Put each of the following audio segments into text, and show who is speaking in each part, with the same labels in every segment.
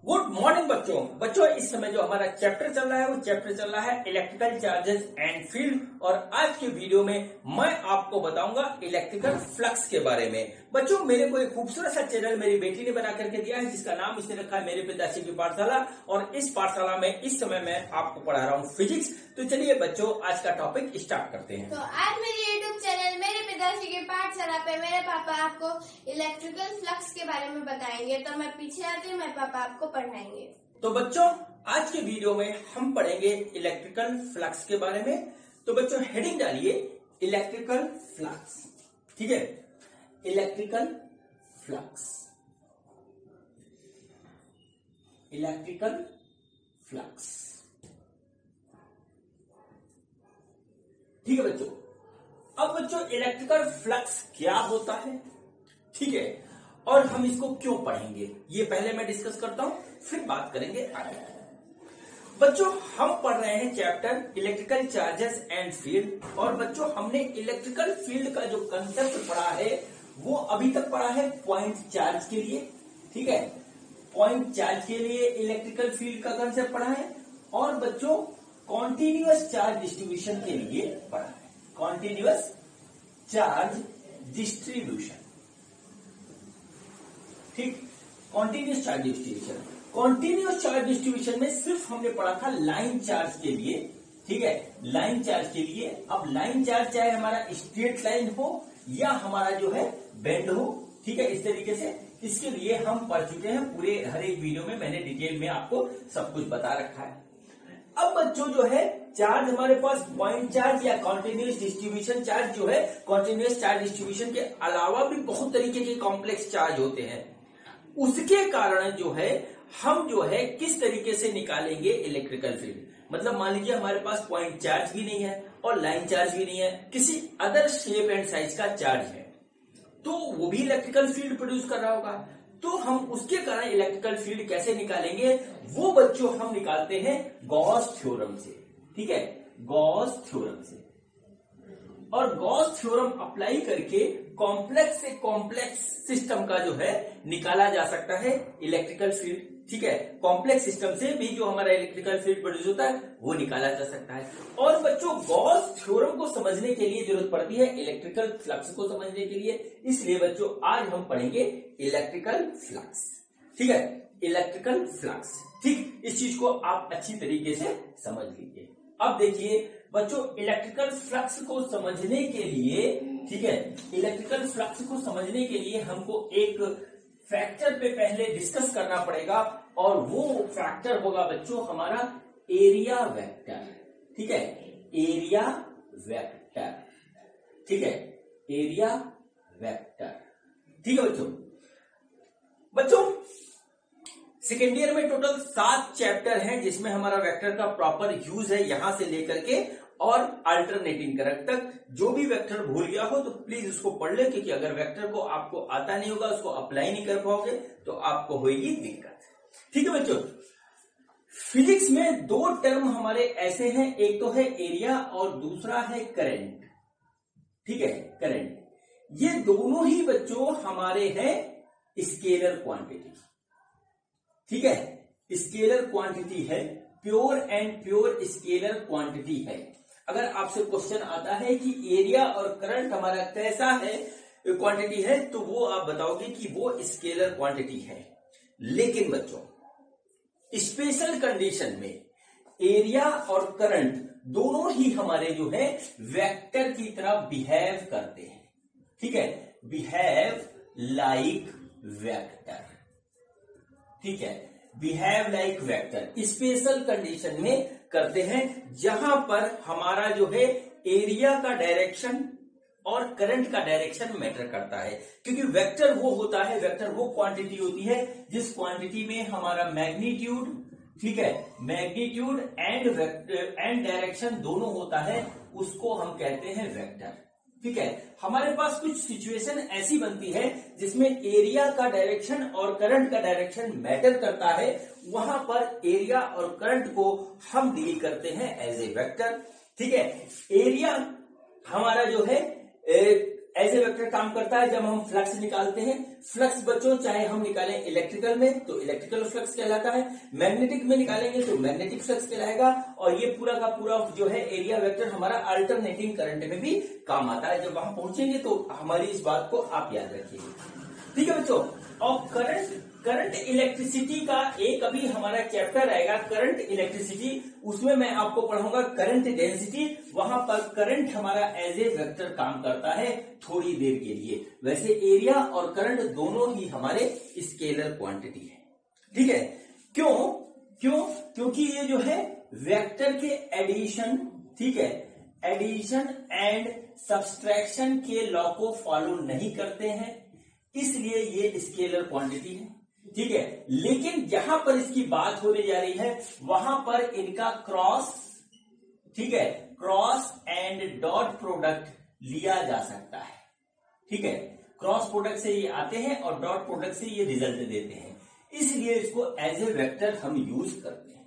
Speaker 1: Good morning बच्चों इस समय जो हमारा चैप्टर चल रहा है वो चैप्टर चल रहा है इलेक्ट्रिकल चार्जेस एंड फील्ड। और आज के वीडियो में मैं आपको बताऊंगा इलेक्ट्रिकल फ्लक्स के बारे में। बच्चों मेरे को एक खूबसूरत सा चैनल मेरी बेटी ने बना करके दिया है जिसका नाम इसने रखा है मेरे पिताश्री की पाठशाला। और इस पाठशाला में इस समय मैं आपको पढ़ा रहा हूँ फिजिक्स। तो चलिए बच्चों आज का टॉपिक स्टार्ट करते हैं।
Speaker 2: तो आज मेरे यूट्यूब चैनल मेरे पिताश्री की पाठशाला पे मेरे पापा आपको इलेक्ट्रिकल फ्लक्स के बारे में बताएंगे। तो मैं पीछे आती हूँ, मेरे पापा आपको पढ़ाएंगे।
Speaker 1: तो बच्चों आज के वीडियो में हम पढ़ेंगे इलेक्ट्रिकल फ्लक्स के बारे में। तो बच्चों हेडिंग डालिए इलेक्ट्रिकल फ्लक्स। ठीक है, इलेक्ट्रिकल फ्लक्स, इलेक्ट्रिकल फ्लक्स। ठीक है बच्चों, अब बच्चों इलेक्ट्रिकल फ्लक्स क्या होता है, ठीक है, और हम इसको क्यों पढ़ेंगे ये पहले मैं डिस्कस करता हूं, फिर बात करेंगे आगे। बच्चों हम पढ़ रहे हैं chapter electrical charges and field. और बच्चों हमने इलेक्ट्रिकल फील्ड का जो कंसेप्ट पढ़ा है वो अभी तक पढ़ा है पॉइंट चार्ज के लिए। ठीक है, पॉइंट चार्ज के लिए इलेक्ट्रिकल फील्ड का कंसेप्ट पढ़ा है। और बच्चों कॉन्टिन्यूअस चार्ज डिस्ट्रीब्यूशन के लिए पढ़ा है, कॉन्टिन्यूअस चार्ज डिस्ट्रीब्यूशन। ठीक, continuous charge distribution. Continuous charge distribution में सिर्फ हमने पढ़ा था लाइन चार्ज के लिए। ठीक है, लाइन चार्ज के लिए। अब लाइन चार्ज चाहे हमारा स्ट्रेट लाइन हो या हमारा जो है बेंड हो, ठीक है, इस तरीके से इसके लिए हम पढ़ चुके हैं। पूरे हर एक वीडियो में मैंने डिटेल में आपको सब कुछ बता रखा है। अब बच्चों जो है चार्ज हमारे पास पॉइंट चार्ज या कॉन्टिन्यूअस डिस्ट्रीब्यूशन चार्ज जो है, कॉन्टिन्यूअस चार्ज डिस्ट्रीब्यूशन के अलावा भी बहुत तरीके के कॉम्प्लेक्स चार्ज होते हैं। उसके कारण जो है हम जो है किस तरीके से निकालेंगे इलेक्ट्रिकल फील्ड। मतलब मान लीजिए हमारे पास पॉइंट चार्ज भी नहीं है और लाइन चार्ज भी नहीं है, किसी अदर शेप एंड साइज का चार्ज है, तो वो भी इलेक्ट्रिकल फील्ड प्रोड्यूस कर रहा होगा। तो हम उसके कारण इलेक्ट्रिकल फील्ड कैसे निकालेंगे, वो बच्चों हम निकालते हैं गॉस थ्योरम से। ठीक है, गॉस थ्योरम से। और गॉस थ्योरम अप्लाई करके कॉम्प्लेक्स से कॉम्प्लेक्स सिस्टम का जो है निकाला जा सकता है इलेक्ट्रिकल फील्ड। ठीक है, कॉम्प्लेक्स सिस्टम से भी जो हमारा इलेक्ट्रिकल फील्ड प्रोड्यूस होता है वो निकाला जा सकता है। और बच्चों गॉस थ्योरम को समझने के लिए जरूरत पड़ती है इलेक्ट्रिकल फ्लक्स को समझने के लिए। इसलिए बच्चों आज हम पढ़ेंगे इलेक्ट्रिकल फ्लक्स। ठीक है, इलेक्ट्रिकल फ्लक्स। ठीक, इस चीज को आप अच्छी तरीके से समझ लीजिए। अब देखिए बच्चों इलेक्ट्रिकल फ्लक्स को समझने के लिए, ठीक है, इलेक्ट्रिकल फ्लक्स को समझने के लिए हमको एक फैक्टर पे पहले डिस्कस करना पड़ेगा। और वो फैक्टर होगा बच्चों हमारा एरिया वेक्टर। ठीक है, एरिया वेक्टर। ठीक है, एरिया वेक्टर। ठीक है बच्चों सेकेंड ईयर में टोटल 7 चैप्टर हैं जिसमें हमारा वेक्टर का प्रॉपर यूज है यहां से लेकर के और अल्टरनेटिंग करंट तक। जो भी वेक्टर भूल गया हो तो प्लीज उसको पढ़ ले, क्योंकि अगर वेक्टर को आपको आता नहीं होगा, उसको अप्लाई नहीं कर पाओगे तो आपको होगी दिक्कत। ठीक है बच्चों, फिजिक्स में 2 टर्म हमारे ऐसे हैं, एक तो है एरिया और दूसरा है करंट। ठीक है, करंट। ये दोनों ही बच्चों हमारे हैं स्केलर क्वांटिटी। ठीक है, स्केलर क्वांटिटी है, pure and pure scalar quantity है। अगर आपसे क्वेश्चन आता है कि एरिया और करंट हमारा कैसा है क्वांटिटी है, तो वो आप बताओगे कि वो स्केलर क्वांटिटी है। लेकिन बच्चों स्पेशल कंडीशन में एरिया और करंट दोनों ही हमारे जो है वेक्टर की तरह बिहेव करते हैं। ठीक है, बिहेव लाइक वेक्टर। ठीक है, behave like vector special condition में करते हैं जहां पर हमारा जो है एरिया का डायरेक्शन और करंट का डायरेक्शन मैटर करता है। क्योंकि वेक्टर वो होता है, वेक्टर वो क्वांटिटी होती है जिस क्वांटिटी में हमारा मैग्नीट्यूड, ठीक है, मैग्नीट्यूड एंड डायरेक्शन दोनों होता है, उसको हम कहते हैं वेक्टर। ठीक है, हमारे पास कुछ सिचुएशन ऐसी बनती है जिसमें एरिया का डायरेक्शन और करंट का डायरेक्शन मैटर करता है, वहां पर एरिया और करंट को हम डील करते हैं एज ए वेक्टर। ठीक है, एरिया हमारा जो है एज ए वेक्टर काम करता है जब हम फ्लक्स निकालते हैं। फ्लक्स बच्चों चाहे हम निकालें इलेक्ट्रिकल में तो इलेक्ट्रिकल फ्लक्स कहलाता है, मैग्नेटिक में निकालेंगे तो मैग्नेटिक फ्लक्स कहलाएगा, और ये पूरा का पूरा जो है एरिया वेक्टर हमारा अल्टरनेटिंग करंट में भी काम आता है। जब वहां पहुंचेंगे तो हमारी इस बात को आप याद रखिएगा, ठीक है बच्चों। और करंट इलेक्ट्रिसिटी का एक अभी हमारा चैप्टर आएगा करंट इलेक्ट्रिसिटी, उसमें मैं आपको पढ़ाऊंगा करंट डेंसिटी। वहां पर करंट हमारा एज ए वेक्टर काम करता है थोड़ी देर के लिए। वैसे एरिया और करंट दोनों ही हमारे स्केलर क्वांटिटी है, ठीक है। क्योंकि ये जो है वेक्टर के एडिशन, ठीक है, एडिशन एंड सब्सट्रैक्शन के लॉ को फॉलो नहीं करते हैं, इसलिए ये स्केलर क्वांटिटी है, ठीक है। लेकिन जहां पर इसकी बात होने जा रही है वहां पर इनका क्रॉस, ठीक है, क्रॉस एंड डॉट प्रोडक्ट लिया जा सकता है, ठीक है। क्रॉस प्रोडक्ट से ये आते हैं और डॉट प्रोडक्ट से ये रिजल्ट देते हैं, इसलिए इसको एज ए वेक्टर हम यूज करते हैं,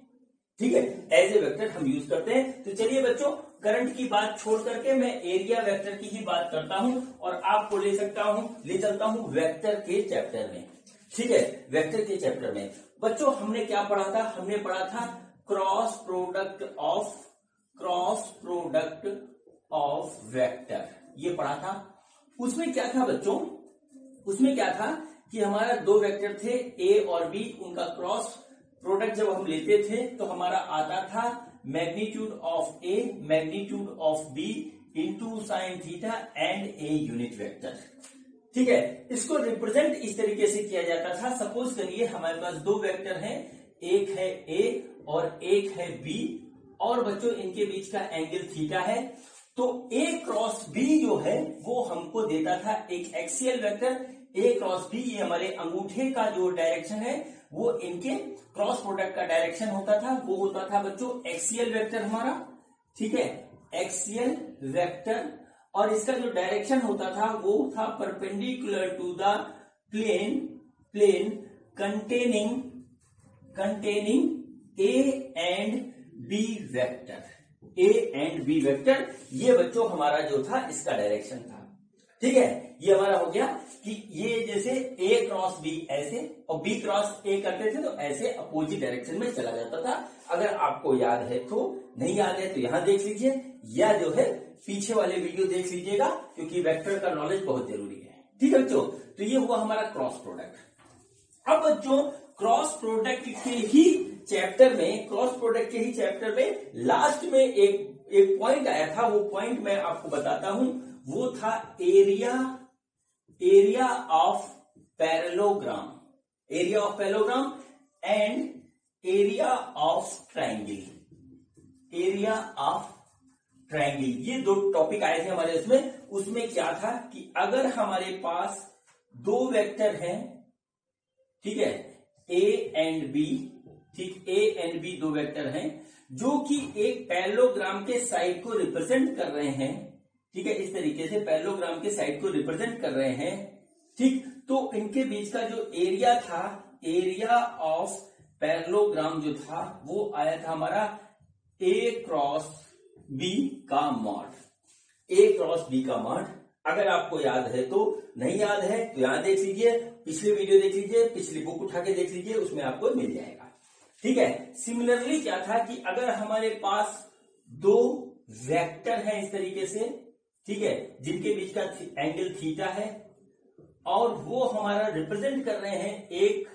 Speaker 1: ठीक है, एज ए वेक्टर हम यूज करते हैं। तो चलिए बच्चों, करंट की बात छोड़ करके मैं एरिया वेक्टर की ही बात करता हूं और आपको ले चलता हूं वेक्टर के चैप्टर में, ठीक है। वेक्टर के चैप्टर में बच्चों हमने क्या पढ़ा था? हमने पढ़ा था क्रॉस प्रोडक्ट ऑफ वेक्टर, ये पढ़ा था। उसमें क्या था बच्चों? उसमें क्या था कि हमारा दो वेक्टर थे ए और बी, उनका क्रॉस प्रोडक्ट जब हम लेते थे तो हमारा आता था magnitude of A magnitude of B into sine theta and a unit vector, ठीक है। इसको रिप्रेजेंट इस तरीके से किया जाता था। सपोज करिए हमारे पास दो वेक्टर हैं, एक है ए और एक है बी, और बच्चों इनके बीच का एंगल थीटा है। तो ए क्रॉस बी जो है वो हमको देता था एक एक्सियल वेक्टर। ए क्रॉस बी ये हमारे अंगूठे का जो डायरेक्शन है वो इनके क्रॉस प्रोडक्ट का डायरेक्शन होता था, वो होता था बच्चों एक्सियल वेक्टर हमारा, ठीक है, एक्सियल वेक्टर। और इसका जो डायरेक्शन होता था वो था perpendicular to the plane containing A and B vector. A and B vector ये बच्चों हमारा जो था इसका डायरेक्शन था, ठीक है। ये हमारा हो गया कि ये जैसे ए क्रॉस बी ऐसे और बी क्रॉस ए करते थे तो ऐसे अपोजिट डायरेक्शन में चला जाता था। अगर आपको याद है तो, नहीं याद है तो यहां देख लीजिए, या जो है पीछे वाले वीडियो देख लीजिएगा, क्योंकि वेक्टर का नॉलेज बहुत जरूरी है, ठीक है बच्चों। तो ये हुआ हमारा क्रॉस प्रोडक्ट। अब बच्चों क्रॉस प्रोडक्ट के ही चैप्टर में लास्ट में एक पॉइंट आया था, वो पॉइंट मैं आपको बताता हूं। वो था area of parallelogram and area of triangle. ये दो टॉपिक आए थे हमारे उसमें क्या था कि अगर हमारे पास दो वेक्टर हैं, ठीक है, ए एंड बी, ठीक, ए एंड बी दो वेक्टर हैं जो कि एक पैरेललोग्राम के साइड को रिप्रेजेंट कर रहे हैं, ठीक है, इस तरीके से पैरेललोग्राम के साइड को रिप्रेजेंट कर रहे हैं, ठीक। तो इनके बीच का जो एरिया था, एरिया ऑफ पैरेललोग्राम जो था वो आया था हमारा ए क्रॉस बी का मॉड। अगर आपको याद है तो, नहीं याद है तो यहां देख लीजिए, पिछले वीडियो देख लीजिए, पिछली बुक उठा के देख लीजिए, उसमें आपको मिल जाएगा, ठीक है। सिमिलरली क्या था कि अगर हमारे पास दो वेक्टर हैं इस तरीके से, ठीक है, जिनके बीच का एंगल थीटा है और वो हमारा रिप्रेजेंट कर रहे हैं एक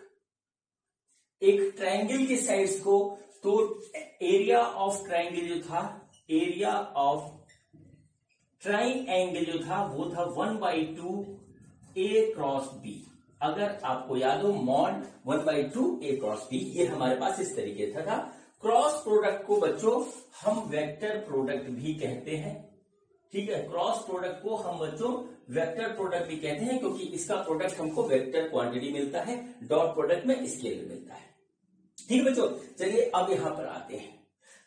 Speaker 1: ट्रायंगल के साइड्स को, तो एरिया ऑफ ट्रायंगल जो था, एरिया ऑफ ट्रायंगल जो था वो था 1/2 ए क्रॉस बी। अगर आपको याद हो, मॉड 1/2 ए क्रॉस बी, ये हमारे पास इस तरीके था। क्रॉस प्रोडक्ट को बच्चों हम वेक्टर प्रोडक्ट भी कहते हैं, ठीक है। क्रॉस प्रोडक्ट को हम बच्चों वेक्टर प्रोडक्ट भी कहते हैं, क्योंकि इसका प्रोडक्ट हमको वेक्टर क्वांटिटी मिलता है, डॉट प्रोडक्ट में स्केलर मिलता है, ठीक है बच्चों। चलिए अब यहां पर आते हैं।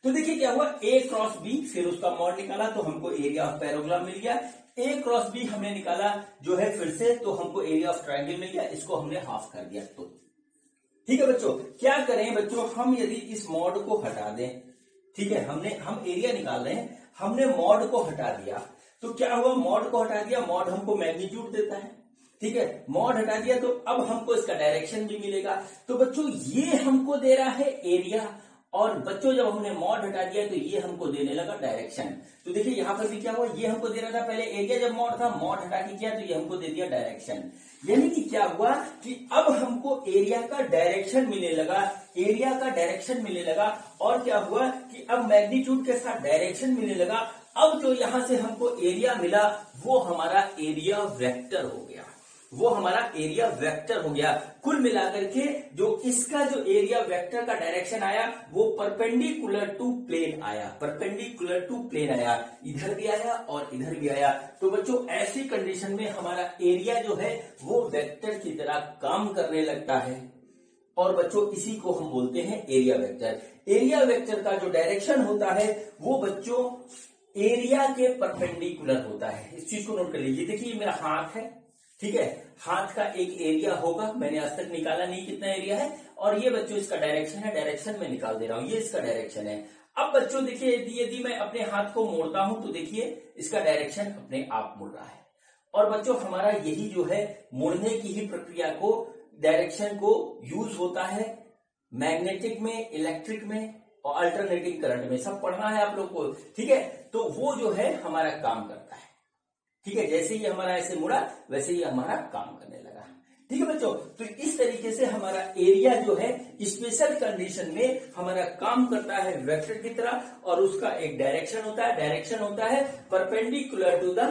Speaker 1: तो देखिए क्या हुआ, ए क्रॉस बी, फिर उसका मॉड निकाला तो हमको एरिया ऑफ पैरेललोग्राम मिल गया। ए क्रॉस बी हमने निकाला जो है फिर से, तो हमको एरिया ऑफ ट्रायंगल मिल गया, इसको हमने हाफ कर दिया। तो ठीक है बच्चों, क्या करें बच्चों, हम यदि इस मॉड को हटा दें, ठीक है, हम एरिया निकाल रहे हैं, हमने मॉड को हटा दिया तो क्या हुआ, मॉड को हटा दिया, मॉड हमको मैग्नीट्यूड देता है, ठीक है, मॉड हटा दिया तो अब हमको इसका डायरेक्शन भी मिलेगा। तो बच्चों ये हमको दे रहा है एरिया, और बच्चों जब हमने मॉड हटा दिया तो ये हमको देने लगा डायरेक्शन। तो देखिए यहां पर भी क्या हुआ, ये हमको दे रहा था पहले एरिया, जब मॉड था, मॉड हटा के किया तो ये हमको दे दिया डायरेक्शन। यानी कि क्या हुआ कि अब हमको एरिया का डायरेक्शन मिलने लगा, एरिया का डायरेक्शन मिलने लगा, और क्या हुआ कि अब मैग्नीट्यूड के साथ डायरेक्शन मिलने लगा। अब जो यहां से हमको एरिया मिला वो हमारा एरिया वेक्टर हो गया, वो हमारा एरिया वेक्टर हो गया। कुल मिलाकर के जो इसका जो एरिया वेक्टर का डायरेक्शन आया वो परपेंडिकुलर टू प्लेन आया, परपेंडिकुलर टू प्लेन आया, इधर भी आया और इधर भी आया। तो बच्चों ऐसी कंडीशन में हमारा एरिया जो है वो वेक्टर की तरह काम करने लगता है, और बच्चों इसी को हम बोलते हैं एरिया वेक्टर। एरिया वेक्टर का जो डायरेक्शन होता है वो बच्चों एरिया के परपेंडिकुलर होता है। इस चीज को नोट कर लीजिए। देखिए ये मेरा हाथ है, ठीक है, हाथ का एक एरिया होगा, मैंने आज तक निकाला नहीं कितना एरिया है, और ये बच्चों इसका डायरेक्शन है, डायरेक्शन में निकाल दे रहा हूं, ये इसका डायरेक्शन है। अब बच्चों देखिए यदि मैं अपने हाथ को मोड़ता हूं तो देखिए इसका डायरेक्शन अपने आप मुड़ रहा है। और बच्चों हमारा यही जो है मुड़ने की ही प्रक्रिया को, डायरेक्शन को यूज होता है मैग्नेटिक में, इलेक्ट्रिक में और अल्टरनेटिंग करंट में, सब पढ़ना है आप लोग को, ठीक है। तो वो जो है हमारा काम करता है, ठीक है, जैसे ही हमारा ऐसे मुड़ा वैसे ही हमारा काम करने लगा, ठीक है बच्चों। तो इस तरीके से हमारा एरिया जो है स्पेशल कंडीशन में हमारा काम करता है वेक्टर की तरह, और उसका एक डायरेक्शन होता है, डायरेक्शन होता है परपेंडिकुलर टू द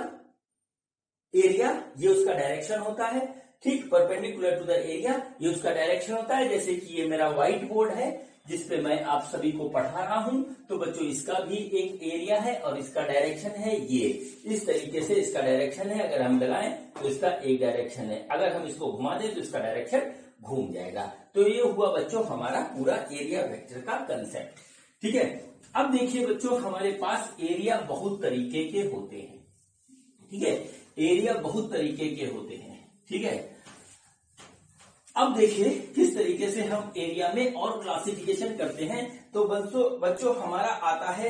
Speaker 1: एरिया, ये उसका डायरेक्शन होता है, ठीक, परपेंडिकुलर टू द एरिया ये उसका डायरेक्शन होता है। जैसे कि ये मेरा व्हाइट बोर्ड है जिसपे मैं आप सभी को पढ़ा रहा हूं, तो बच्चों इसका भी एक एरिया है और इसका डायरेक्शन है ये, इस तरीके से इसका डायरेक्शन है। अगर हम लगाएं तो इसका एक डायरेक्शन है, अगर हम इसको घुमा दें तो इसका डायरेक्शन घूम जाएगा। तो ये हुआ बच्चों हमारा पूरा एरिया वेक्टर का कंसेप्ट, ठीक है। अब देखिए बच्चों हमारे पास एरिया बहुत तरीके के होते हैं, ठीक है, एरिया बहुत तरीके के होते हैं, ठीक है। अब देखिए किस तरीके से हम एरिया में और क्लासिफिकेशन करते हैं। तो बच्चों हमारा आता है,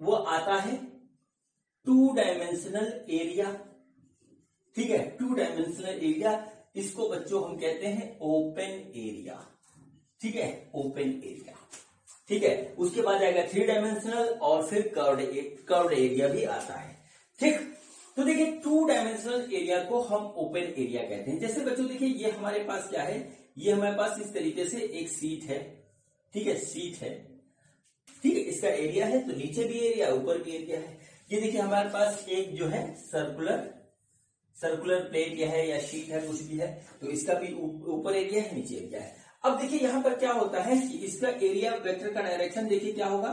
Speaker 1: वो आता है 2 डायमेंशनल एरिया, ठीक है, 2 डायमेंशनल एरिया, इसको बच्चों हम कहते हैं ओपन एरिया, ठीक है, ओपन एरिया, ठीक है। उसके बाद आएगा 3 डायमेंशनल और फिर कर्व्ड एरिया भी आता है, ठीक। तो देखिए 2 डायमेंशनल एरिया को हम ओपन एरिया कहते हैं। जैसे बच्चों देखिए ये हमारे पास क्या है, ये हमारे पास इस तरीके से एक सीट है, ठीक है, सीट है, ठीक है, इसका एरिया है, तो नीचे भी एरिया ऊपर भी एरिया है। ये देखिए हमारे पास एक जो है सर्कुलर प्लेट या शीट है, कुछ भी है, तो इसका भी ऊपर एरिया है, नीचे एरिया है। अब देखिए यहां पर क्या होता है कि इसका एरिया वेक्टर का डायरेक्शन देखिए क्या होगा,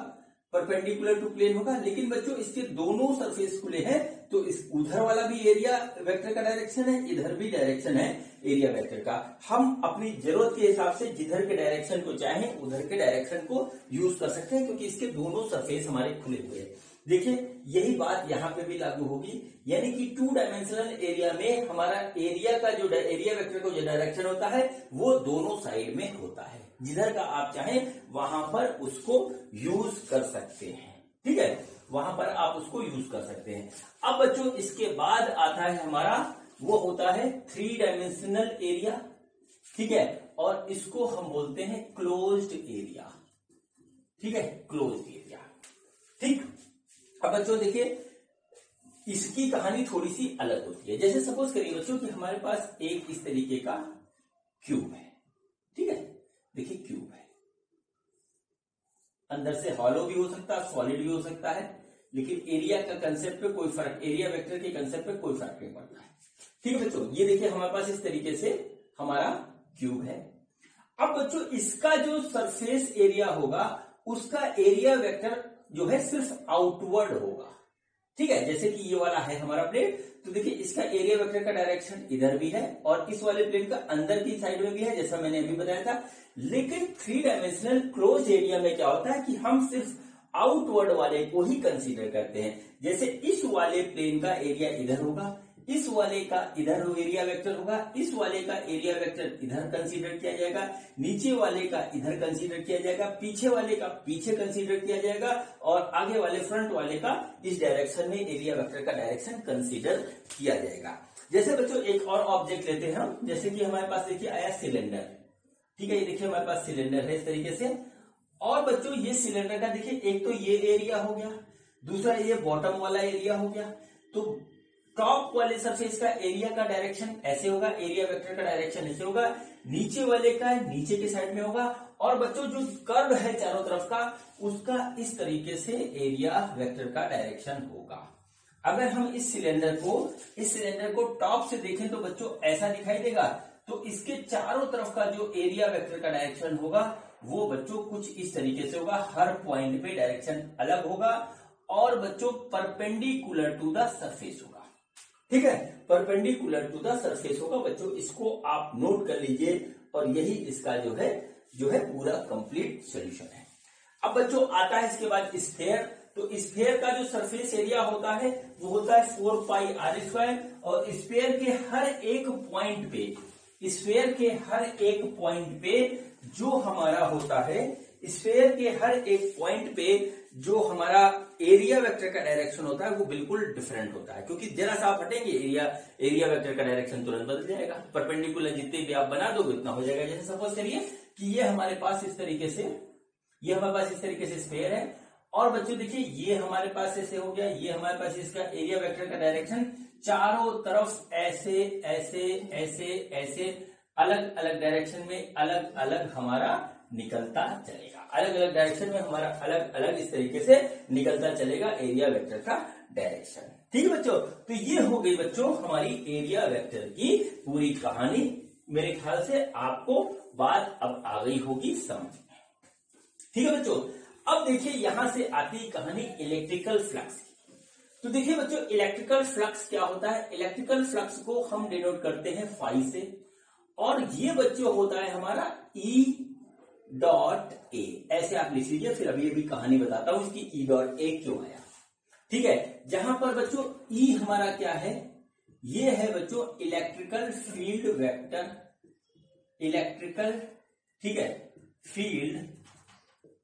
Speaker 1: परपेंडिकुलर टू प्लेन होगा, लेकिन बच्चों इसके दोनों सरफेस खुले हैं, तो इस उधर वाला भी एरिया वेक्टर का डायरेक्शन है, इधर भी डायरेक्शन है एरिया वेक्टर का। हम अपनी जरूरत के हिसाब से जिधर के डायरेक्शन को चाहें उधर के डायरेक्शन को यूज कर सकते हैं, क्योंकि इसके दोनों सरफेस हमारे खुले हुए हैं। देखिए यही बात यहाँ पे भी लागू होगी, यानी कि 2 डायमेंशनल एरिया में हमारा एरिया का जो एरिया वेक्टर का जो डायरेक्शन होता है वो दोनों साइड में होता है, जिधर का आप चाहें वहां पर उसको यूज कर सकते हैं, ठीक है, वहां पर आप उसको यूज कर सकते हैं। अब बच्चों इसके बाद आता है हमारा, वो होता है 3 डायमेंशनल एरिया, ठीक है, और इसको हम बोलते हैं क्लोज्ड एरिया, ठीक है, क्लोज्ड एरिया, ठीक। अब बच्चों देखिए इसकी कहानी थोड़ी सी अलग होती है। जैसे सपोज करिए बच्चों कि हमारे पास एक इस तरीके का क्यूब है, ठीक है, देखिए क्यूब है, अंदर से हॉलो भी हो सकता है, सॉलिड भी हो सकता है, लेकिन एरिया का कंसेप्ट पे कोई फर्क, एरिया वेक्टर के कंसेप्ट पे कोई फर्क नहीं पड़ता है, ठीक है बच्चों। ये देखिए हमारे पास इस तरीके से हमारा क्यूब है। अब बच्चों इसका जो सरफेस एरिया होगा उसका एरिया वेक्टर जो है सिर्फ आउटवर्ड होगा, ठीक है, जैसे कि ये वाला है हमारा प्लेट, तो देखिए इसका एरिया वेक्टर का डायरेक्शन इधर भी है और इस वाले प्लेट का अंदर की साइड में भी है, जैसा मैंने अभी बताया था। लेकिन 3 डायमेंशनल क्लोज एरिया में क्या होता है कि हम सिर्फ आउटवर्ड वाले को ही कंसीडर करते हैं। जैसे इस वाले प्लेन का एरिया इधर होगा, इस वाले का इधर एरिया वेक्टर होगा, इस वाले का एरिया वेक्टर इधर कंसीडर किया जाएगा, नीचे वाले का इधर कंसीडर किया जाएगा, पीछे वाले का पीछे कंसीडर किया जाएगा और आगे वाले फ्रंट वाले का इस डायरेक्शन में एरिया वेक्टर का डायरेक्शन कंसीडर किया जाएगा। जैसे बच्चों एक और ऑब्जेक्ट लेते हैं हम, जैसे कि हमारे पास देखिए आया सिलेंडर, ठीक है, ये देखिए हमारे पास सिलेंडर है इस तरीके से। और बच्चों ये सिलेंडर का देखिए एक तो ये एरिया हो गया, दूसरा ये बॉटम वाला एरिया हो गया। तो टॉप वाले सरफेस का एरिया का डायरेक्शन ऐसे होगा, एरिया वेक्टर का डायरेक्शन ऐसे होगा, नीचे वाले का नीचे के साइड में होगा। और बच्चों जो कर्व है चारों तरफ का उसका इस तरीके से एरिया वेक्टर का डायरेक्शन होगा। अगर हम इस सिलेंडर को टॉप से देखें तो बच्चों ऐसा दिखाई देगा। तो इसके चारों तरफ का जो एरिया वेक्टर का डायरेक्शन होगा वो बच्चों कुछ इस तरीके से होगा, हर पॉइंट पे डायरेक्शन अलग होगा और बच्चों परपेंडिकुलर टू द सरफेस होगा, ठीक है, परपेंडिकुलर टू द सरफेस होगा। बच्चों इसको आप नोट कर लीजिए और यही इसका जो है पूरा कंप्लीट सॉल्यूशन है। अब बच्चों आता है इसके बाद स्फीयर। तो स्फीयर का जो सरफेस एरिया होता है वो होता है 4πr² और स्फीयर के हर एक पॉइंट पे जो हमारा होता है, स्फीयर के हर एक पॉइंट पे जो हमारा एरिया वेक्टर का डायरेक्शन होता है वो बिल्कुल डिफरेंट होता है, क्योंकि जरा सा आप हटेंगे एरिया वेक्टर का डायरेक्शन तुरंत बदल जाएगा। परपेंडिकुलर जितने भी आप बना दोगे उतना हो जाएगा। जैसे सपोज करिए कि ये हमारे पास इस तरीके से स्फीयर है और बच्चों देखिए ये हमारे पास ऐसे हो गया, ये हमारे पास इसका एरिया वेक्टर का डायरेक्शन चारों तरफ ऐसे ऐसे ऐसे ऐसे अलग अलग डायरेक्शन में अलग अलग हमारा निकलता चलेगा, अलग अलग डायरेक्शन में हमारा अलग अलग इस तरीके से निकलता चलेगा एरिया वेक्टर का डायरेक्शन। ठीक है बच्चों, तो ये हो गई बच्चों हमारी एरिया वेक्टर की पूरी कहानी। मेरे ख्याल से आपको बात अब आ गई होगी समझ में। ठीक है बच्चों, अब देखिए यहां से आती कहानी इलेक्ट्रिकल फ्लक्स की। तो देखिए बच्चों इलेक्ट्रिकल फ्लक्स क्या होता है, इलेक्ट्रिकल फ्लक्स को हम डिनोट करते हैं फाई से और ये बच्चों होता है हमारा E डॉट ए, ऐसे आप लिख लीजिए। फिर अभी कहानी बताता हूं इसकी E डॉट ए क्यों आया। ठीक है, जहां पर बच्चों E हमारा क्या है, ये है बच्चों इलेक्ट्रिकल फील्ड वेक्टर, इलेक्ट्रिकल, ठीक है, फील्ड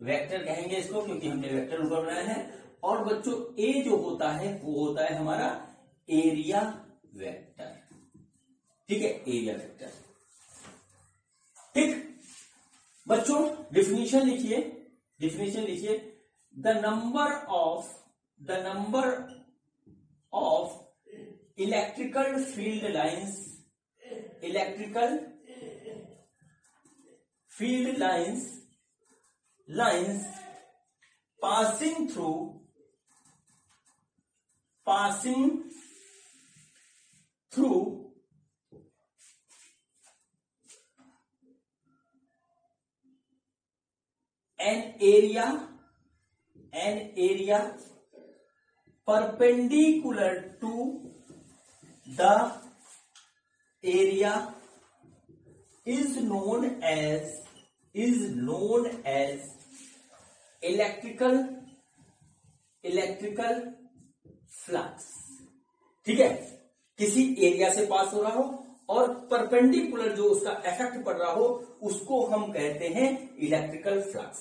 Speaker 1: वेक्टर कहेंगे इसको क्योंकि हमने वेक्टर ऊपर बनाया है। और बच्चों ए जो होता है वो होता है हमारा एरिया वेक्टर, ठीक है, एरिया वेक्टर। ठीक बच्चों डिफिनीशन लिखिए, the number of electrical field lines, electrical field lines passing through an area perpendicular to the area is known as electrical flux. ठीक है, किसी एरिया से पास हो रहा हो और परपेंडिकुलर जो उसका इफेक्ट पड़ रहा हो उसको हम कहते हैं इलेक्ट्रिकल फ्लक्स।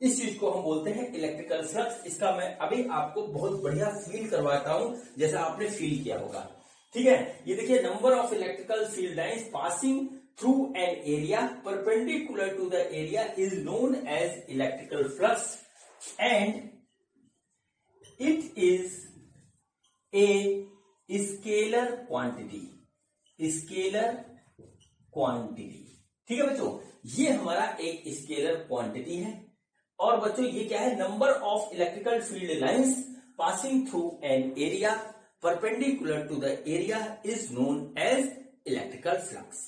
Speaker 1: इस चीज को हम बोलते हैं इलेक्ट्रिकल फ्लक्स। इसका मैं अभी आपको बहुत बढ़िया फील करवाता हूं जैसा आपने फील किया होगा। ठीक है, ये देखिए number of electrical field lines passing through an area perpendicular to the area is known as electrical flux and it is a scalar quantity, ठीक है बच्चों, ये हमारा एक स्केलर क्वांटिटी है। और बच्चों ये क्या है, number of electrical field lines passing through an area perpendicular to the area is known as electrical flux.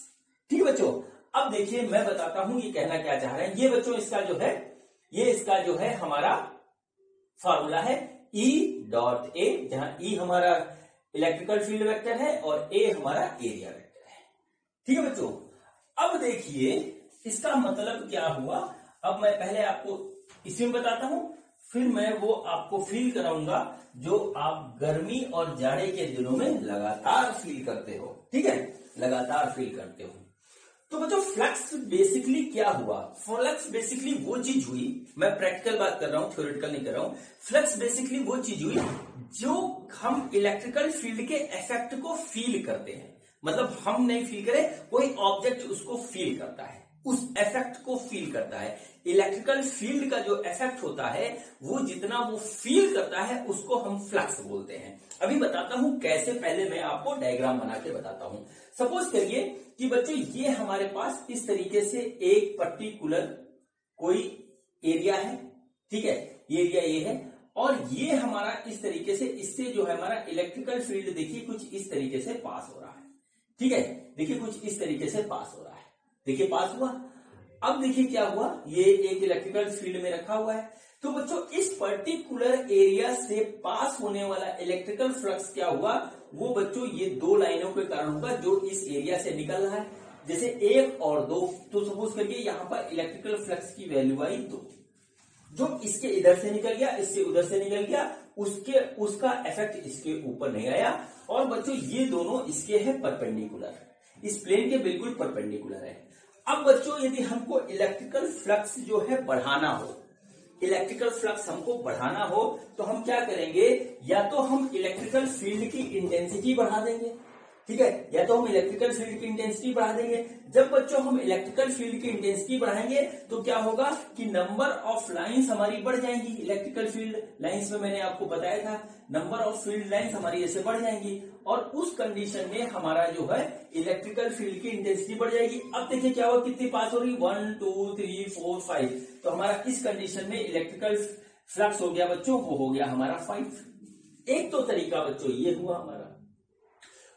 Speaker 1: ठीक है बच्चों, अब देखिए मैं बताता हूं ये कहना क्या चाह रहे हैं। ये बच्चों इसका जो है हमारा फॉर्मूला है E डॉट ए, जहां E हमारा इलेक्ट्रिकल फील्ड वेक्टर है और A हमारा एरिया वेक्टर है। ठीक है बच्चों, अब देखिए इसका मतलब क्या हुआ। अब मैं पहले आपको इसी में बताता हूं, फिर मैं वो आपको फील कराऊंगा जो आप गर्मी और जाड़े के दिनों में लगातार फील करते हो। ठीक है, लगातार फील करते हो। तो बच्चों फ्लक्स बेसिकली क्या हुआ? फ्लक्स बेसिकली वो चीज हुई, मैं प्रैक्टिकल बात कर रहा हूं, थ्योरेटिकल नहीं कर रहा हूं। फ्लक्स बेसिकली वो चीज हुई जो हम इलेक्ट्रिकल फील्ड के इफेक्ट को फील करते हैं। मतलब हम नहीं फील करें, कोई ऑब्जेक्ट उसको फील करता है, उस इफेक्ट को फील करता है। इलेक्ट्रिकल फील्ड का जो इफेक्ट होता है वो जितना वो फील करता है उसको हम फ्लक्स बोलते हैं। अभी बताता हूं कैसे, पहले मैं आपको डायग्राम बना के बताता हूं। सपोज करिए कि बच्चों ये हमारे पास इस तरीके से एक पर्टिकुलर कोई एरिया है। ठीक है, ये एरिया ये है और ये हमारा इस तरीके से, इससे जो है हमारा इलेक्ट्रिकल फील्ड देखिए कुछ इस तरीके से पास हो रहा है। ठीक है, देखिए कुछ इस तरीके से पास हो रहा है। देखिए पास हुआ। अब देखिए क्या हुआ, ये एक इलेक्ट्रिकल फील्ड में रखा हुआ है। तो बच्चों इस पर्टिकुलर एरिया से पास होने वाला इलेक्ट्रिकल फ्लक्स क्या हुआ, वो बच्चों ये दो लाइनों के कारण होगा जो इस एरिया से निकल रहा है। जैसे 1 और 2, तो सपोज करिए यहां पर इलेक्ट्रिकल फ्लक्स की वैल्यू आई 2। जो इसके इधर से निकल गया, इससे उधर से निकल गया, उसका इफेक्ट इसके ऊपर नहीं आया। और बच्चों ये दोनों इसके है परपेंडिकुलर, इस प्लेन के बिल्कुल परपेंडिकुलर है। अब बच्चों यदि हमको इलेक्ट्रिकल फ्लक्स जो है बढ़ाना हो, इलेक्ट्रिकल फ्लक्स हमको बढ़ाना हो तो हम क्या करेंगे, या तो हम इलेक्ट्रिकल फील्ड की इंटेंसिटी बढ़ा देंगे। ठीक है, या तो हम इलेक्ट्रिकल फील्ड की इंटेंसिटी बढ़ा देंगे। जब बच्चों हम इलेक्ट्रिकल फील्ड की इंटेंसिटी बढ़ाएंगे तो क्या होगा कि नंबर ऑफ लाइंस हमारी बढ़ जाएंगी। इलेक्ट्रिकल फील्ड लाइंस में मैंने आपको बताया था, नंबर ऑफ फील्ड लाइंस हमारी ऐसे बढ़ जाएंगी और उस कंडीशन में हमारा जो है इलेक्ट्रिकल फील्ड की इंटेंसिटी बढ़ जाएगी। अब देखिए क्या हुआ, कितनी पास हो रही, 1 2 3 4 5। तो हमारा इस कंडीशन में इलेक्ट्रिकल फ्लक्स हो गया बच्चों, वो हो गया हमारा 5। एक तो तरीका बच्चों ये हुआ हमारा।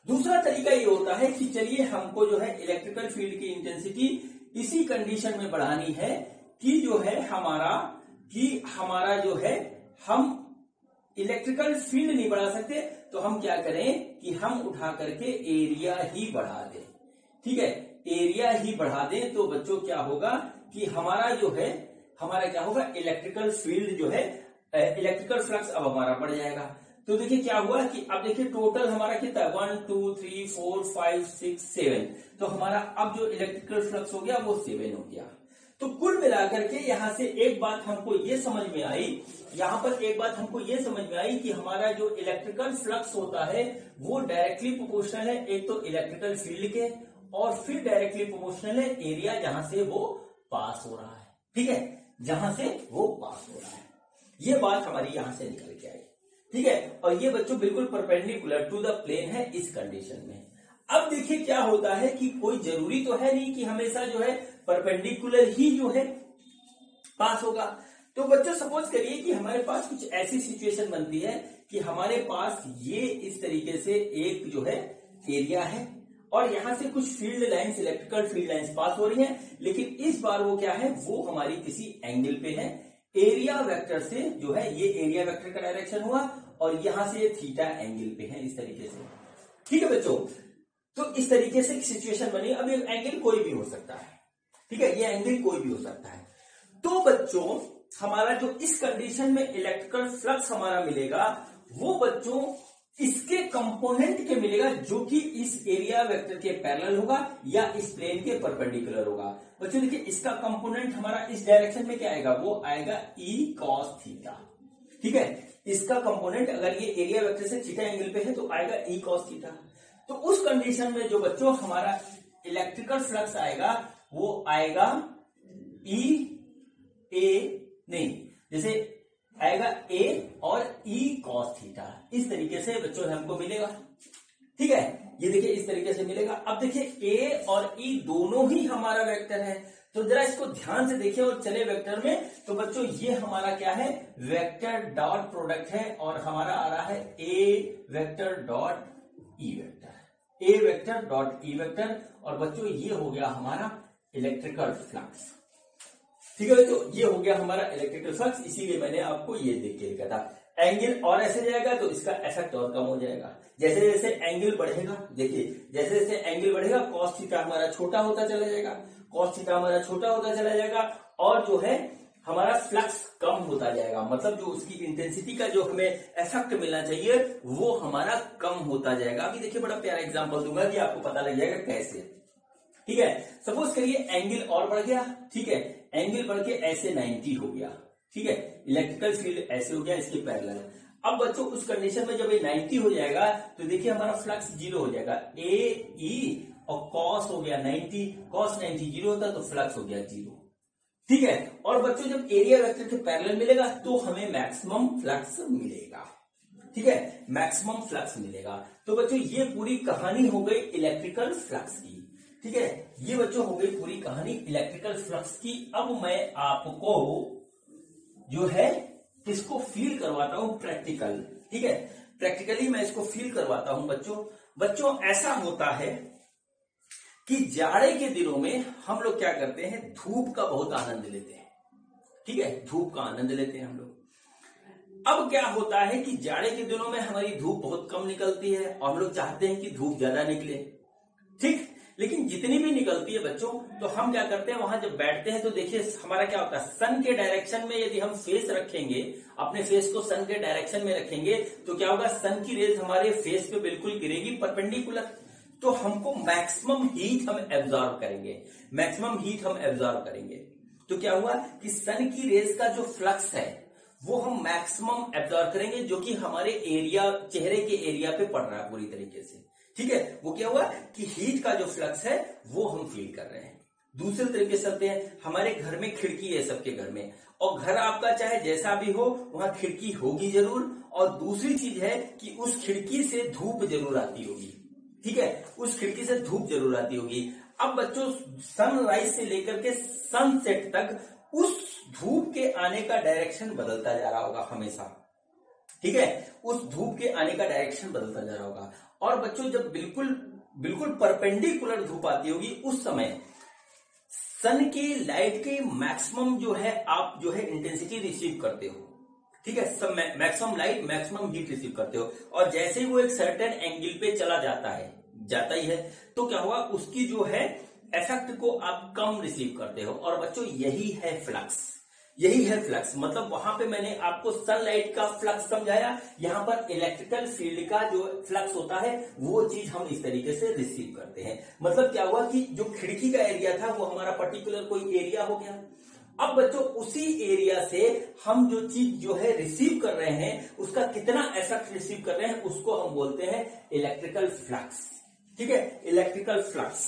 Speaker 1: दूसरा तरीका ये होता है कि चलिए हमको जो है इलेक्ट्रिकल फील्ड की इंटेंसिटी इसी कंडीशन में बढ़ानी है कि जो है हमारा जो है हम इलेक्ट्रिकल फील्ड नहीं बढ़ा सकते, तो हम क्या करें कि हम उठा करके एरिया ही बढ़ा दें। ठीक है, एरिया ही बढ़ा दें तो बच्चों क्या होगा कि हमारा जो है हमारा क्या होगा, इलेक्ट्रिकल फील्ड जो है इलेक्ट्रिकल फ्लक्स अब हमारा बढ़ जाएगा। तो देखिए क्या हुआ कि अब देखिए टोटल हमारा कितना, 1 2 3 4 5 6 7। तो हमारा अब जो इलेक्ट्रिकल फ्लक्स हो गया वो 7 हो गया। तो कुल मिलाकर के यहां से एक बात हमको ये समझ में आई, यहां पर एक बात हमको ये समझ में आई कि हमारा जो इलेक्ट्रिकल फ्लक्स होता है वो डायरेक्टली प्रोपोर्शनल है एक तो इलेक्ट्रिकल फील्ड के, और फिर डायरेक्टली प्रोपोर्शनल है एरिया जहां से वो पास हो रहा है। ठीक है, जहां से वो पास हो रहा है, ये बात हमारी यहां से निकल के आई। ठीक है, और ये बच्चों बिल्कुल परपेंडिकुलर टू द प्लेन है इस कंडीशन में। अब देखिए क्या होता है कि कोई जरूरी तो है नहीं कि हमेशा जो है परपेंडिकुलर ही जो है पास होगा। तो बच्चों सपोज करिए कि हमारे पास कुछ ऐसी सिचुएशन बनती है कि हमारे पास ये इस तरीके से एक जो है एरिया है और यहां से कुछ field lines, electrical field lines pass हो रही हैं, लेकिन इस बार वो क्या है, वो हमारी किसी एंगल पे है। एरिया वेक्टर से जो है ये एरिया वेक्टर का डायरेक्शन हुआ और यहां से ये थीटा एंगल पे है इस तरीके से। ठीक है बच्चों, तो इस तरीके से सिचुएशन बनी। अब ये एंगल कोई भी हो सकता है। ठीक है, ये एंगल कोई भी हो सकता है। तो बच्चों हमारा जो इस कंडीशन में इलेक्ट्रिकल फ्लक्स हमारा मिलेगा वो बच्चों इसके कंपोनेंट के मिलेगा जो कि इस एरिया वेक्टर के पैरेलल होगा या इस प्लेन के परपेंडिकुलर होगा। बच्चों देखिए इसका कंपोनेंट हमारा इस डायरेक्शन में क्या आएगा, वो आएगा ई कॉस थीटा। ठीक है, इसका कंपोनेंट अगर ये एरिया वेक्टर से थीटा एंगल पे है तो आएगा ई कॉस थीटा। तो उस कंडीशन में जो बच्चों हमारा इलेक्ट्रिकल फ्लक्स आएगा वो आएगा जैसे आएगा ए और ई कॉस थीटा, इस तरीके से बच्चों हमको मिलेगा। ठीक है, ये देखिए इस तरीके से मिलेगा। अब देखिए ए और ई दोनों ही हमारा वेक्टर है, तो जरा इसको ध्यान से देखिए और चले वेक्टर में। तो बच्चों ये हमारा क्या है, वेक्टर डॉट प्रोडक्ट है और हमारा आ रहा है ए वेक्टर डॉट ई वेक्टर, ए वेक्टर डॉट ई वेक्टर। और बच्चों ये हो गया हमारा इलेक्ट्रिकल फ्लक्स। ठीक है, तो ये हो गया हमारा इलेक्ट्रिकल फ्लक्स, इसीलिए मैंने आपको ये देख के लिखा था। एंगल और ऐसे जाएगा तो इसका इफेक्ट और कम हो जाएगा। जैसे जैसे एंगल बढ़ेगा, देखिए जैसे जैसे एंगल बढ़ेगा कॉस थीटा हमारा छोटा होता चला जाएगा, कॉस थीटा हमारा छोटा होता चला जाएगा और जो है हमारा फ्लक्स कम होता जाएगा, मतलब जो उसकी इंटेंसिटी का जो हमें इफेक्ट मिलना चाहिए वो हमारा कम होता जाएगा। अभी देखिए बड़ा प्यारा एग्जांपल दूंगा कि आपको पता लग जाएगा कैसे। ठीक है, सपोज करिए एंगल और बढ़ गया। ठीक है, एंगल बढ़ के ऐसे 90 हो गया। ठीक है, इलेक्ट्रिकल फील्ड ऐसे हो गया इसके पैरेलल। अब बच्चों उस कंडीशन में जब ये 90 हो जाएगा तो देखिए हमारा फ्लक्स 0 हो जाएगा। ए ई और कॉस हो गया 90, कॉस 90 0 होता तो फ्लक्स हो गया 0। ठीक है, और बच्चों जब एरिया वेक्टर के पैरेलल मिलेगा तो हमें मैक्सिमम फ्लक्स मिलेगा। ठीक है, मैक्सिमम फ्लक्स मिलेगा। तो बच्चों ये पूरी कहानी हो गई इलेक्ट्रिकल फ्लक्स की। ठीक है, ये बच्चों हो गई पूरी कहानी इलेक्ट्रिकल फ्लक्स की। अब मैं आपको जो है इसको फील करवाता हूं प्रैक्टिकल। ठीक है, प्रैक्टिकली मैं इसको फील करवाता हूं बच्चों ऐसा होता है कि जाड़े के दिनों में हम लोग क्या करते हैं, धूप का बहुत आनंद लेते हैं। ठीक है, धूप का आनंद लेते हैं हम लोग। अब क्या होता है कि जाड़े के दिनों में हमारी धूप बहुत कम निकलती है और हम लोग चाहते हैं कि धूप ज्यादा निकले। ठीक, लेकिन जितनी भी निकलती है बच्चों तो हम क्या करते हैं, वहां जब बैठते हैं तो देखिए हमारा क्या होता है, सन के डायरेक्शन में यदि हम फेस रखेंगे, अपने फेस को सन के डायरेक्शन में रखेंगे तो क्या होगा, सन की रेज हमारे फेस पे बिल्कुल गिरेगी परपेंडिकुलर। तो हमको मैक्सिमम हीट हम एब्जॉर्ब करेंगे, मैक्सिमम हीट हम एब्जॉर्ब करेंगे। तो क्या हुआ कि सन की रेज का जो फ्लक्स है वो हम मैक्सिमम एब्जॉर्ब करेंगे, जो कि हमारे एरिया, चेहरे के एरिया पे पड़ रहा है पूरी तरीके से। ठीक है, वो क्या हुआ कि हीट का जो फ्लक्स है वो हम फील कर रहे हैं। दूसरे तरीके से चलते हैं, हमारे घर में खिड़की है सबके घर में, और घर आपका चाहे जैसा भी हो वहां खिड़की होगी जरूर, और दूसरी चीज है कि उस खिड़की से धूप जरूर आती होगी। ठीक है, उस खिड़की से धूप जरूर आती होगी। अब बच्चों सनराइज से लेकर के सनसेट तक उस धूप के आने का डायरेक्शन बदलता जा रहा होगा हमेशा। ठीक है, उस धूप के आने का डायरेक्शन बदलता जा रहा होगा। और बच्चों जब बिल्कुल परपेंडिकुलर धूप आती होगी उस समय सन की लाइट की मैक्सिमम जो है आप जो है इंटेंसिटी रिसीव करते हो। ठीक है, सब maximum light, maximum heat receive करते हो, और जैसे ही वो एक सर्टेन एंगल पे चला जाता ही है तो क्या हुआ, उसकी जो है इफेक्ट को आप कम रिसीव करते हो। और बच्चों यही है फ्लक्स, यही है फ्लक्स। मतलब वहां पे मैंने आपको सनलाइट का फ्लक्स समझाया, यहां पर इलेक्ट्रिकल फील्ड का जो फ्लक्स होता है वो चीज हम इस तरीके से रिसीव करते हैं। मतलब क्या हुआ कि जो खिड़की का एरिया था वो हमारा पर्टिकुलर कोई एरिया हो गया। अब बच्चों उसी एरिया से हम जो चीज जो है रिसीव कर रहे हैं उसका कितना इफेक्ट रिसीव कर रहे हैं उसको हम बोलते हैं इलेक्ट्रिकल फ्लक्स। ठीक है, इलेक्ट्रिकल फ्लक्स।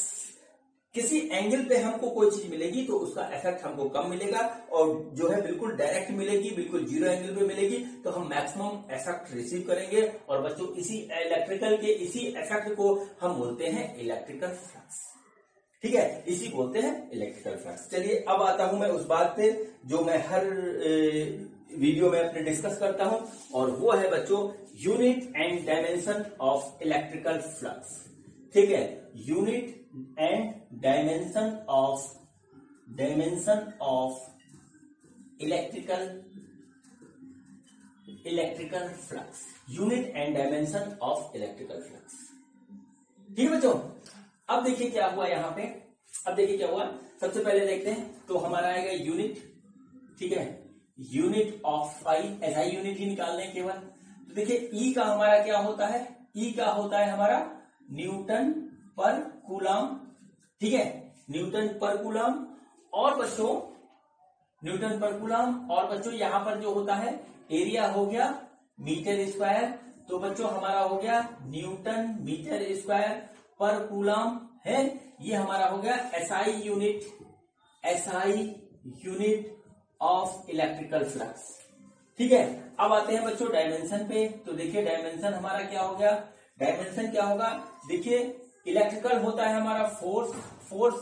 Speaker 1: किसी एंगल पे हमको कोई चीज मिलेगी तो उसका इफेक्ट हमको कम मिलेगा, और जो है बिल्कुल डायरेक्ट मिलेगी, बिल्कुल जीरो एंगल पे मिलेगी तो हम मैक्सिमम इफेक्ट रिसीव करेंगे। और बच्चों इसी इलेक्ट्रिकल के इसी इफेक्ट को हम बोलते हैं इलेक्ट्रिकल फ्लक्स। ठीक है, इसी बोलते हैं इलेक्ट्रिकल फ्लक्स। चलिए अब आता हूं मैं उस बात पे जो मैं हर वीडियो में अपने डिस्कस करता हूं, और वो है बच्चों unit and dimension of electrical flux. ठीक है, unit and dimension of electrical flux, unit and dimension of electrical flux. ठीक है बच्चों, अब देखिए क्या हुआ यहां पे, अब देखिए क्या हुआ। सबसे पहले देखते हैं तो हमारा आएगा यूनिट। ठीक है, unit of I, SI unit ही निकालना है केवल। तो देखिए ई का हमारा क्या होता है, ई का होता है हमारा न्यूटन पर कूलम। ठीक है, न्यूटन पर कूलम, और बच्चों न्यूटन पर कूलम, और बच्चों यहां पर जो होता है एरिया हो गया मीटर स्क्वायर। तो बच्चों हमारा हो गया न्यूटन मीटर स्क्वायर पर कूलम है। ये हमारा हो गया SI unit of electrical flux. ठीक है, अब आते हैं बच्चों डायमेंशन पे। तो देखिए डायमेंशन हमारा क्या हो गया, डायमेंशन क्या होगा, देखिए इलेक्ट्रिकल होता है हमारा फोर्स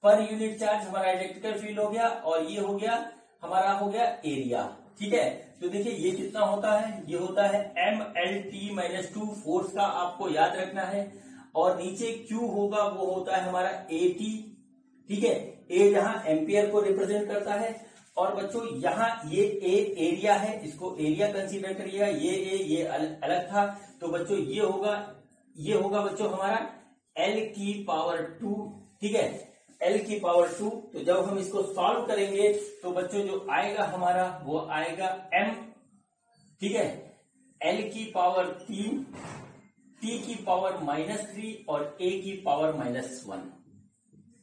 Speaker 1: पर यूनिट चार्ज, हमारा इलेक्ट्रिकल फील्ड हो गया, और ये हो गया हमारा हो गया एरिया। ठीक है, तो देखिए ये कितना होता है, ये होता है MLT-2 फोर्स का आपको याद रखना है, और नीचे Q होगा वो होता है हमारा AT। ठीक है, A जहां एम्पियर को रिप्रेजेंट करता है, और बच्चों यहाँ ये एरिया है, इसको एरिया कंसीडर करिएगा, ये अलग था। तो बच्चों ये होगा बच्चों हमारा L की पावर 2। ठीक है, L की पावर 2। तो जब हम इसको सॉल्व करेंगे तो बच्चों जो आएगा हमारा वो आएगा m, ठीक है, L की पावर 3, T की पावर -3 और A की पावर -1,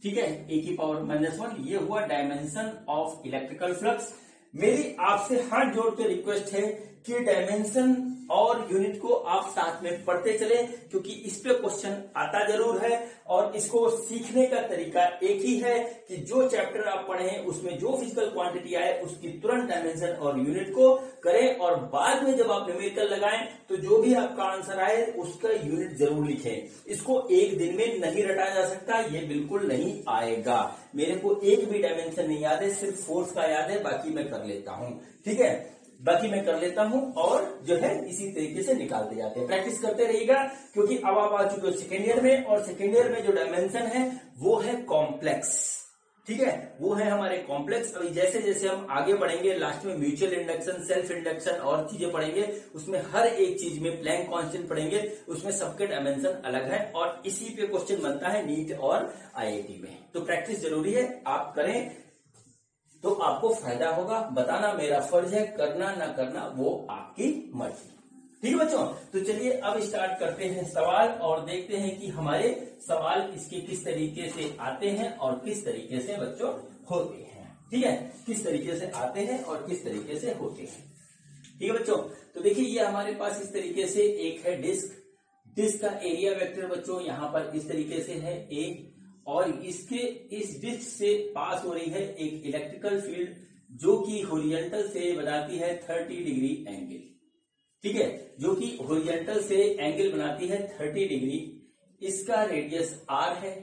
Speaker 1: ठीक है, A की पावर -1। ये हुआ डायमेंशन ऑफ इलेक्ट्रिकल फ्लक्स। मेरी आपसे हाथ जोड़ के रिक्वेस्ट है कि डायमेंशन और यूनिट को आप साथ में पढ़ते चले, क्योंकि इस पे क्वेश्चन आता जरूर है और इसको सीखने का तरीका एक ही है कि जो चैप्टर आप पढ़े उसमें जो फिजिकल क्वांटिटी आए उसकी तुरंत डायमेंशन और यूनिट को करें और बाद में जब आप न्यूमेरिकल लगाएं तो जो भी आपका आंसर आए उसका यूनिट जरूर लिखें। इसको एक दिन में नहीं रटा जा सकता, ये बिल्कुल नहीं आएगा। मेरे को एक भी डायमेंशन नहीं याद है, सिर्फ फोर्स का याद है, बाकी मैं कर लेता हूं, ठीक है, बाकी मैं कर लेता हूं और जो है इसी तरीके से निकालते जाते हैं। प्रैक्टिस करते रहिएगा, क्योंकि अब आप आ चुके हो सेकेंड ईयर में और सेकेंड ईयर में जो डायमेंशन है वो है कॉम्प्लेक्स, ठीक है, वो है हमारे कॉम्प्लेक्स। अभी जैसे जैसे हम आगे बढ़ेंगे लास्ट में म्यूचुअल इंडक्शन, सेल्फ इंडक्शन और चीजें पढ़ेंगे, उसमें हर एक चीज में प्लैंक कांस्टेंट पढ़ेंगे, उसमें सबके डायमेंशन अलग है और इसी पे क्वेश्चन बनता है नीट और IIT में। तो प्रैक्टिस जरूरी है, आप करें तो आपको फायदा होगा। बताना मेरा फर्ज है, करना ना करना वो आपकी मर्जी, ठीक है बच्चों। तो चलिए अब स्टार्ट करते हैं सवाल और देखते हैं कि हमारे सवाल इसके किस तरीके से आते हैं और किस तरीके से बच्चों होते हैं, ठीक है, किस तरीके से आते हैं और किस तरीके से होते हैं, ठीक है बच्चों। तो देखिए ये हमारे पास इस तरीके से एक है डिस्क, डिस्क का एरिया वेक्टर बच्चों यहाँ पर इस तरीके से है A, और इसके इस डिस्क से पास हो रही है एक इलेक्ट्रिकल फील्ड जो कि हॉरिजॉन्टल से बनाती है 30 डिग्री एंगल, ठीक है, जो कि हॉरिजॉन्टल से एंगल बनाती है 30 डिग्री। इसका रेडियस R है,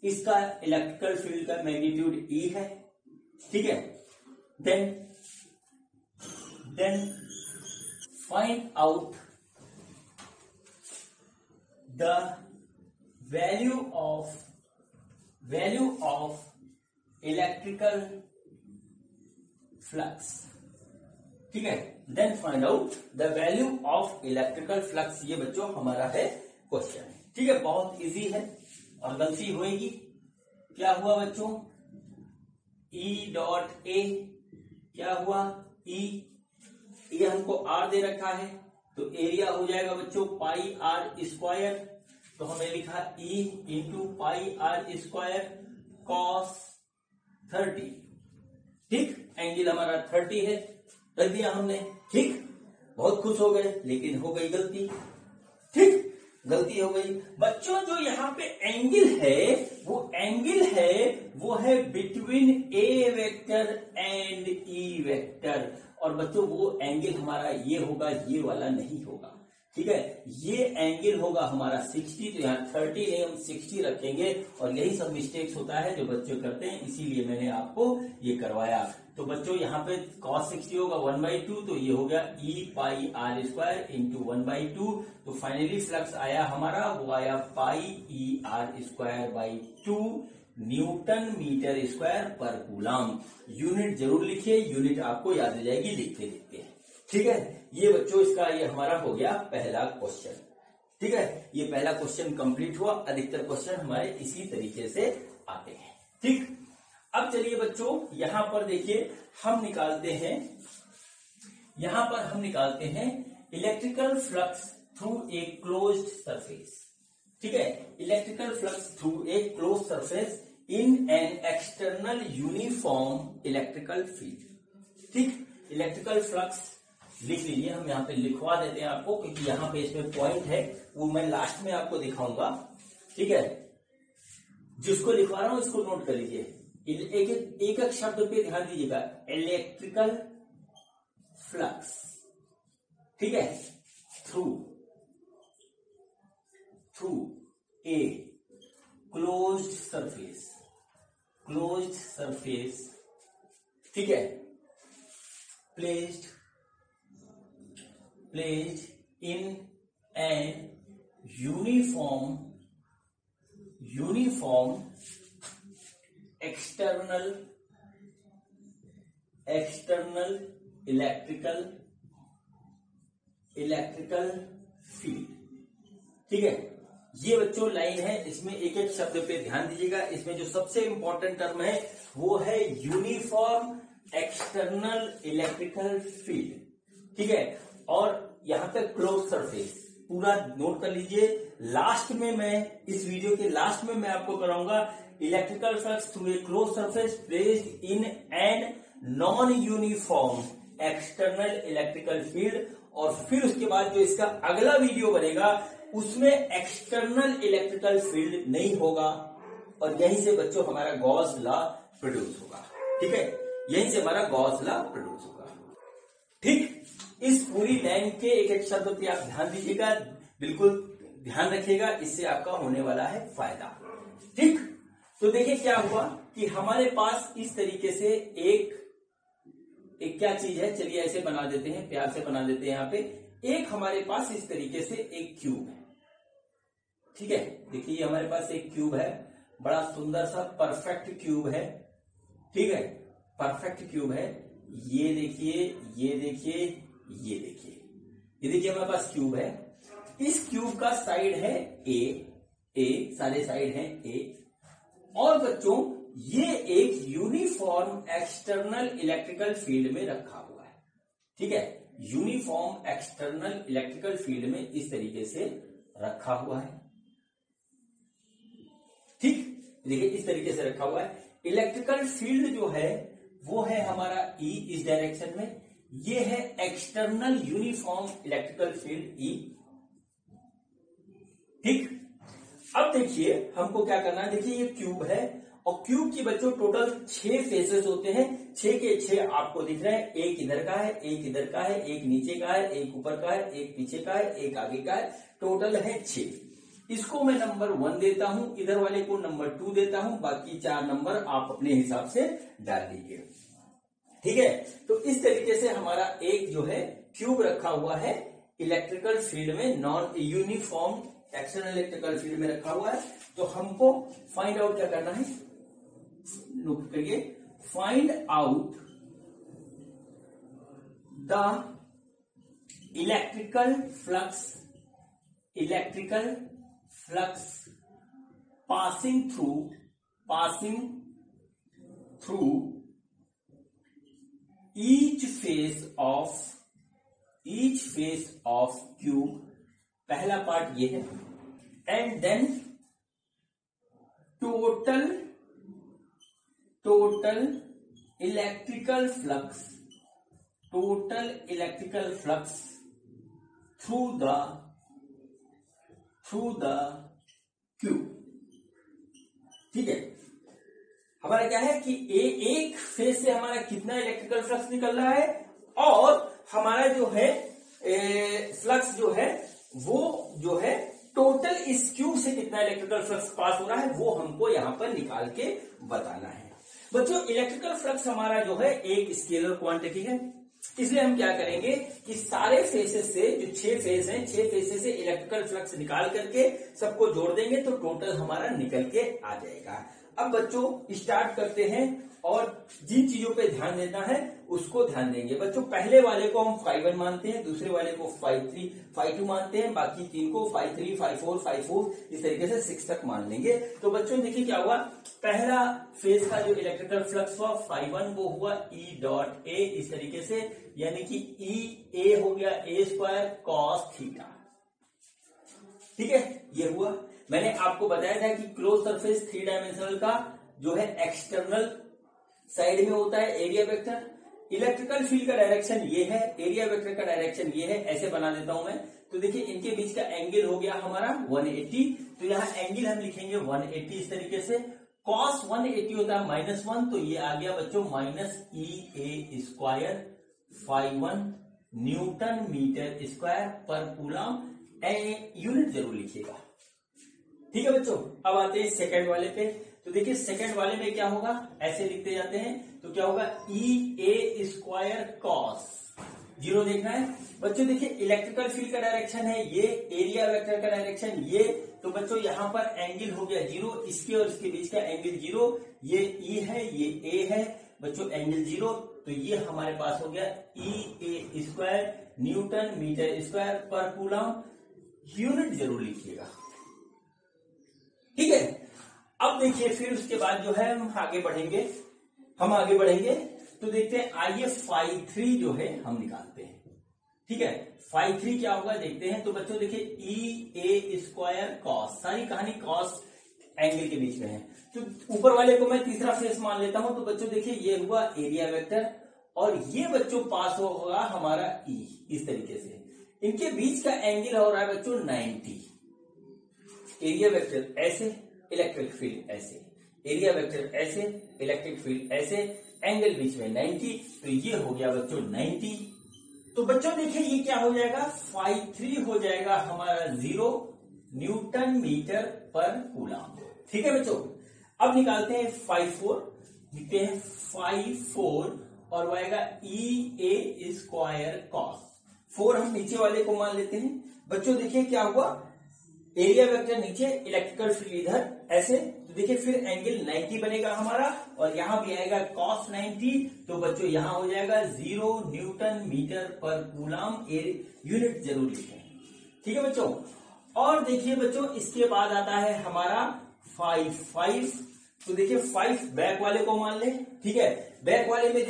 Speaker 1: इसका इलेक्ट्रिकल फील्ड का मैग्नीट्यूड E है, ठीक है। Then find out the value of electrical flux, ठीक है, then find out the value of electrical flux. ये बच्चों हमारा है क्वेश्चन, ठीक है, बहुत इजी है और गलती होएगी। क्या हुआ बच्चों, E डॉट A क्या हुआ, E, ये हमको R दे रखा है तो एरिया हो जाएगा बच्चों पाई R स्क्वायर, तो हमने लिखा E into pi R square cos 30, ठीक, एंगल हमारा 30 है, कर दिया हमने, ठीक, बहुत खुश हो गए, लेकिन हो गई गलती, ठीक, गलती हो गई बच्चों। जो यहाँ पे एंगल है वो है between A vector and E vector, और बच्चों वो एंगल हमारा ये होगा, ये वाला नहीं होगा, ठीक है, ये एंगल होगा हमारा 60, तो यहाँ 30 नहीं हम 60 रखेंगे, और यही सब मिस्टेक्स होता है जो बच्चे करते हैं, इसीलिए मैंने आपको ये करवाया। तो बच्चों यहाँ पे cos 60 होगा 1/2, तो ये हो गया E pi R square into 1/2, तो फाइनली फ्लक्स आया हमारा, वो आया pi E R square by 2 newton metre square पर कूलम। यूनिट जरूर लिखिए, यूनिट आपको याद हो जाएगी लिखते लिखते, ठीक है। ये बच्चों इसका ये हमारा हो गया पहला क्वेश्चन, ठीक है, ये पहला क्वेश्चन कंप्लीट हुआ। अधिकतर क्वेश्चन हमारे इसी तरीके से आते हैं, ठीक। अब चलिए बच्चों यहां पर देखिए हम निकालते हैं, यहां पर हम निकालते हैं electrical flux through a closed surface, ठीक है, electrical flux through a closed surface in an external uniform electrical field, ठीक। इलेक्ट्रिकल फ्लक्स लिख लीजिए, हम यहाँ पे लिखवा देते हैं आपको, क्योंकि यहाँ पे इसमें पॉइंट है, वो मैं लास्ट में आपको दिखाऊंगा, ठीक है। जिसको लिखवा रहा हूं इसको नोट कर लीजिए, एक एक शब्द पे ध्यान दीजिएगा, इलेक्ट्रिकल फ्लक्स, ठीक है, थ्रू ए क्लोज्ड सरफेस, ठीक है, placed in an uniform external electrical field, ठीक है, ये बच्चों लाइन है, इसमें एक एक शब्द पे ध्यान दीजिएगा। इसमें जो सबसे इंपॉर्टेंट टर्म है वो है यूनिफॉर्म एक्सटर्नल इलेक्ट्रिकल फील्ड, ठीक है। और यहां तक क्लोज सरफेस पूरा नोट कर लीजिए। लास्ट में मैं इस वीडियो के लास्ट में मैं आपको कराऊंगा electrical flux through a close surface placed in an non uniform external electrical field, और फिर उसके बाद जो इसका अगला वीडियो बनेगा उसमें एक्सटर्नल इलेक्ट्रिकल फील्ड नहीं होगा, और यहीं से बच्चों हमारा गॉस लॉ प्रोड्यूस होगा, ठीक है। यहीं से हमारा गॉस लॉ प्रोड्यूस होगा, ठीक। इस पूरी लाइन के एक एक शब्द पे आप ध्यान दीजिएगा, बिल्कुल ध्यान रखिएगा, इससे आपका होने वाला है फायदा, ठीक। तो देखिए क्या हुआ कि हमारे पास इस तरीके से एक क्या चीज है, चलिए ऐसे बना देते हैं, प्यार से बना देते हैं। यहाँ पे एक हमारे पास इस तरीके से एक क्यूब है, ठीक है। देखिए ये हमारे पास एक क्यूब है, बड़ा सुंदर सा परफेक्ट क्यूब है, ठीक है, परफेक्ट क्यूब है। ये देखिए, ये देखिए, ये देखिए, ये देखिए हमारे पास क्यूब है। इस क्यूब का साइड है ए, सारे साइड हैं ए, और बच्चों ये एक यूनिफॉर्म एक्सटर्नल इलेक्ट्रिकल फील्ड में रखा हुआ है, ठीक है। यूनिफॉर्म एक्सटर्नल इलेक्ट्रिकल फील्ड में इस तरीके से रखा हुआ है, ठीक। देखिए इस तरीके से रखा हुआ है। इलेक्ट्रिकल फील्ड जो है वो है हमारा ई, इस डायरेक्शन में। ये है external uniform electrical field E, ठीक। अब देखिए हमको क्या करना है। देखिए ये क्यूब है, और क्यूब की बच्चों टोटल 6 फेसेस होते हैं। 6 के 6 आपको दिख रहे हैं। एक इधर का है, एक इधर का है, एक नीचे का है, एक ऊपर का है, एक पीछे का है, एक आगे का है। टोटल है 6। इसको मैं नंबर 1 देता हूं, इधर वाले को नंबर 2 देता हूं, बाकी 4 नंबर आप अपने हिसाब से डाल दीजिए, ठीक है। तो इस तरीके से हमारा एक जो है क्यूब रखा हुआ है इलेक्ट्रिकल फील्ड में, non uniform external electrical field में रखा हुआ है। तो हमको फाइंड आउट क्या करना है, नोट करिए, find out the electrical flux passing through each face of cube। पहला पार्ट ये है, and then total electrical flux through the cube, ठीक है। हमारा क्या है कि एक फेज से हमारा कितना इलेक्ट्रिकल फ्लक्स निकल रहा है, और हमारा जो है फ्लक्स जो है वो जो है टोटल इस क्यूब से कितना इलेक्ट्रिकल फ्लक्स पास हो रहा है, वो हमको यहां पर निकाल के बताना है। बच्चों इलेक्ट्रिकल फ्लक्स हमारा जो है एक स्केलर क्वांटिटी है, इसलिए हम क्या करेंगे कि सारे फेसेस से, जो 6 फेज हैं, 6 फेसेस से इलेक्ट्रिकल फ्लक्स निकाल करके सबको जोड़ देंगे तो टोटल हमारा निकल के आ जाएगा। अब बच्चों स्टार्ट करते हैं, और जिन चीजों पे ध्यान देना है उसको ध्यान देंगे। बच्चों पहले वाले को हम 5-1 मानते हैं, दूसरे वाले को 5-3, 5-2 मानते हैं, बाकी 3 को 5-3, 5-4, 5-4 इस तरीके से 6 तक मान लेंगे। तो बच्चों देखिए क्या हुआ, पहला फेज का जो इलेक्ट्रिकल फ्लक्स हुआ 5-1 वो हुआ E.A इस तरीके से, यानी कि E हो गया A² cos थीटा, ठीक है। ये हुआ, मैंने आपको बताया था कि क्लोज सरफेस 3 डायमेंशनल का जो है एक्सटर्नल साइड में होता है एरिया वेक्टर। इलेक्ट्रिकल फील्ड का डायरेक्शन ये है, एरिया वेक्टर का डायरेक्शन ये है, ऐसे बना देता हूं मैं। तो देखिए इनके बीच का एंगल हो गया हमारा 180, तो यहाँ एंगल हम लिखेंगे 180 इस तरीके से। cos 180 होता है -1, तो ये आ गया बच्चों -EA² 5-1 न्यूटन मीटर स्क्वायर पर कूलम। यूनिट जरूर लिखिएगा, ठीक है बच्चों। अब आते हैं सेकंड वाले पे। तो देखिए सेकंड वाले में क्या होगा, ऐसे लिखते जाते हैं, तो क्या होगा EA² cos 0 देखना है बच्चों। देखिए इलेक्ट्रिकल फील्ड का डायरेक्शन है ये, एरिया वेक्टर का डायरेक्शन ये, तो बच्चों यहाँ पर एंगल हो गया 0, इसके और इसके बीच का एंगल 0, ये E है, ये A है बच्चों, एंगल 0, तो ये हमारे पास हो गया EA² न्यूटन मीटर स्क्वायर पर कूलम। यूनिट जरूर लिखिएगा, देखिए फिर उसके बाद जो है हम आगे बढ़ेंगे तो देखते हैं, आइए phi3 जो है हम निकालते हैं। ठीक है, phi3 क्या होगा देखते हैं। तो बच्चों देखिए EA² cos, सारी कहानी cos एंगल के बीच में है। तो ऊपर वाले को मैं तीसरा फेस मान लेता हूं। तो बच्चों देखिए ये हुआ एरिया वेक्टर और ये बच्चों पास होगा हमारा E, इस तरीके से इनके बीच का एंगल हो रहा है बच्चों 90। एरिया वेक्टर ऐसे, इलेक्ट्रिक फील्ड ऐसे, एरिया वेक्टर ऐसे, इलेक्ट्रिक फील्ड ऐसे, एंगल बीच में 90। तो ये हो गया बच्चों 90। तो बच्चों देखिए ये क्या हो जाएगा, phi3 हो जाएगा हमारा 0 न्यूटन मीटर पर कूलम। ठीक है बच्चों, अब निकालते हैं phi4, लिखते हैं phi4 और वो आएगा EA² cos। 4 हम नीचे वाले को मान लेते हैं। बच्चों देखिए क्या हुआ, एरिया वेक्टर नीचे, इलेक्ट्रिकल फील्ड इधर ऐसे। तो देखिए फिर एंगल 90 बनेगा हमारा और यहां भी आएगा cos 90। तो बच्चों यहां हो जाएगा 0 न्यूटन मीटर पर कूलम, यूनिट जरूर लिखें। ठीक है बच्चों, और देखिए बच्चों इसके बाद आता है हमारा phi5। तो देखिए 5 बैक वाले को मान ले। ठीक है, बैक वाले में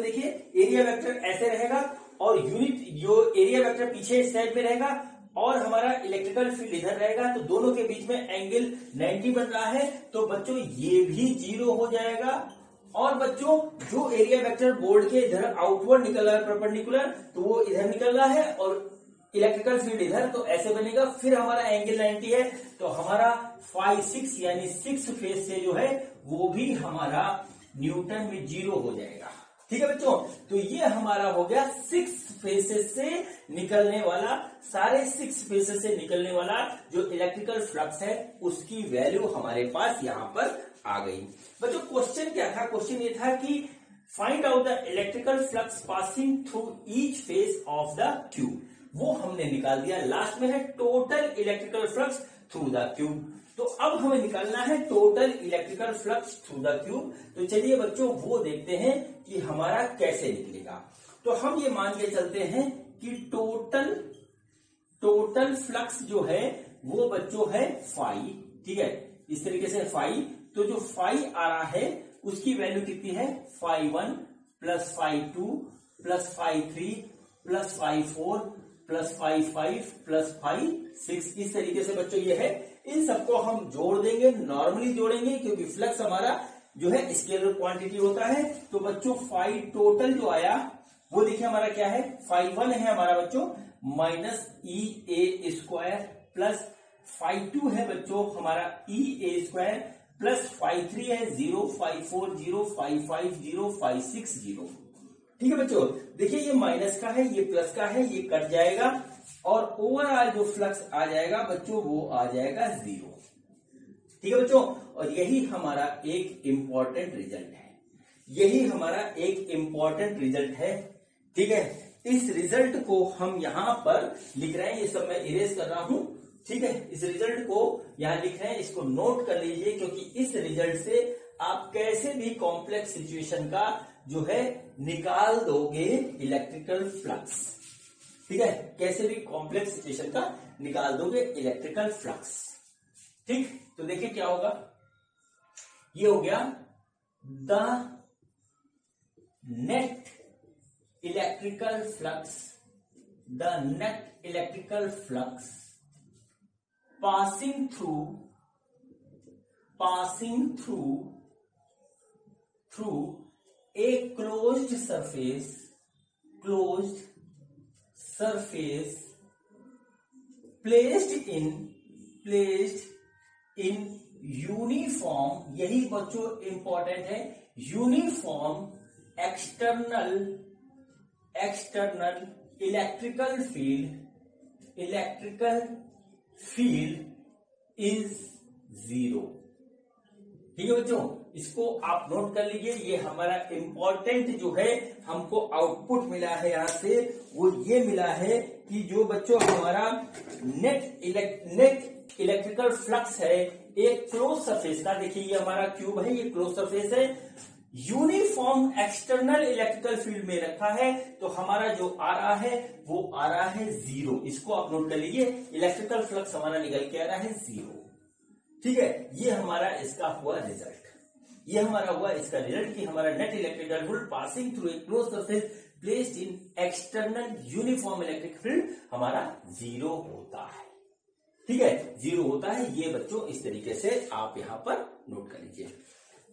Speaker 1: देखिए एरिया वेक्टर ऐसे रहेगा और यूनिट जो एरिया वेक्टर पीछे इस साइड में रहेगा और हमारा इलेक्ट्रिकल फील्ड इधर रहेगा। तो दोनों के बीच में एंगल 90 बन रहा है। तो बच्चों ये भी 0 हो जाएगा। और बच्चों जो एरिया वेक्टर बोर्ड के इधर आउटवर्ड निकल रहा है परपेंडिकुलर, तो वो इधर निकल रहा है और इलेक्ट्रिकल फील्ड इधर, तो ऐसे बनेगा। फिर हमारा एंगल 90 है तो हमारा phi6 यानी 6 फेज से जो है वो भी हमारा न्यूटन में 0 हो जाएगा। ठीक है बच्चों, तो ये हमारा हो गया 6 फेसेस से निकलने वाला, सारे 6 फेसेस से निकलने वाला जो इलेक्ट्रिकल फ्लक्स है उसकी वैल्यू हमारे पास यहां पर आ गई। बच्चों क्वेश्चन क्या था, क्वेश्चन ये था कि find out the electrical flux passing through each face of the tube. वो हमने निकाल दिया। लास्ट में है total electrical flux through the tube. तो अब हमें निकालना है total electrical flux through the tube. तो चलिए बच्चों वो देखते हैं कि हमारा कैसे निकलेगा। तो हम ये मान के चलते हैं कि टोटल फ्लक्स जो है वो बच्चों है फाई। ठीक है, इस तरीके से फाई। तो जो फाई आ रहा है उसकी वैल्यू कितनी है, phi1 plus phi2 plus phi3 plus phi4 plus phi5 plus phi6। इस तरीके से बच्चों ये है। इन सबको हम जोड़ देंगे, नॉर्मली जोड़ेंगे क्योंकि फ्लक्स हमारा जो है स्केलर क्वांटिटी होता है। तो बच्चों फाई टोटल जो आया वो देखिए हमारा क्या है, phi1 है हमारा बच्चों माइनस EA² प्लस phi2 है बच्चों हमारा EA² प्लस phi3 है 0, phi4 0, phi5 0, phi6 0। ठीक है बच्चों, देखिए ये माइनस का है, ये प्लस का है, ये कट जाएगा और ओवरऑल जो फ्लक्स आ जाएगा बच्चों वो आ जाएगा 0। ठीक है बच्चों, और यही हमारा एक इंपॉर्टेंट रिजल्ट है, यही हमारा एक इंपॉर्टेंट रिजल्ट है। ठीक है, इस रिजल्ट को हम यहां पर लिख रहे हैं, ये सब मैं इरेज कर रहा हूं। ठीक है, इस रिजल्ट को यहां लिख रहे हैं, इसको नोट कर लीजिए क्योंकि इस रिजल्ट से आप कैसे भी कॉम्प्लेक्स सिचुएशन का जो है निकाल दोगे इलेक्ट्रिकल फ्लक्स। ठीक है, कैसे भी कॉम्प्लेक्स सिचुएशन का निकाल दोगे इलेक्ट्रिकल फ्लक्स। ठीक, तो देखिए क्या होगा, ये हो गया the net electrical flux, the net electrical flux passing through a closed surface placed in uniform, यही बच्चों इंपॉर्टेंट है, uniform external electrical field is 0। ठीक है बच्चों, इसको आप नोट कर लीजिए। ये हमारा इंपॉर्टेंट जो है हमको आउटपुट मिला है यहां से, वो ये मिला है कि जो बच्चों हमारा नेट इलेक्ट्रिकल फ्लक्स है एक क्लोज सरफेस का, देखिए ये हमारा क्यूब है, ये क्लोज सरफेस है, यूनिफॉर्म एक्सटर्नल इलेक्ट्रिकल फील्ड में रखा है। तो हमारा जो आ रहा है वो आ रहा है 0। इसको आप नोट कर लीजिए, इलेक्ट्रिकल फ्लक्स हमारा निकल के आ रहा है 0। ठीक है, ये हमारा इसका हुआ रिजल्ट, ये हमारा हुआ इसका रिजल्ट कि हमारा net electrical field passing through a closed surface placed in external uniform electric field हमारा 0 होता है। ठीक है, 0 होता है। ये बच्चों इस तरीके से आप यहां पर नोट कर लीजिए।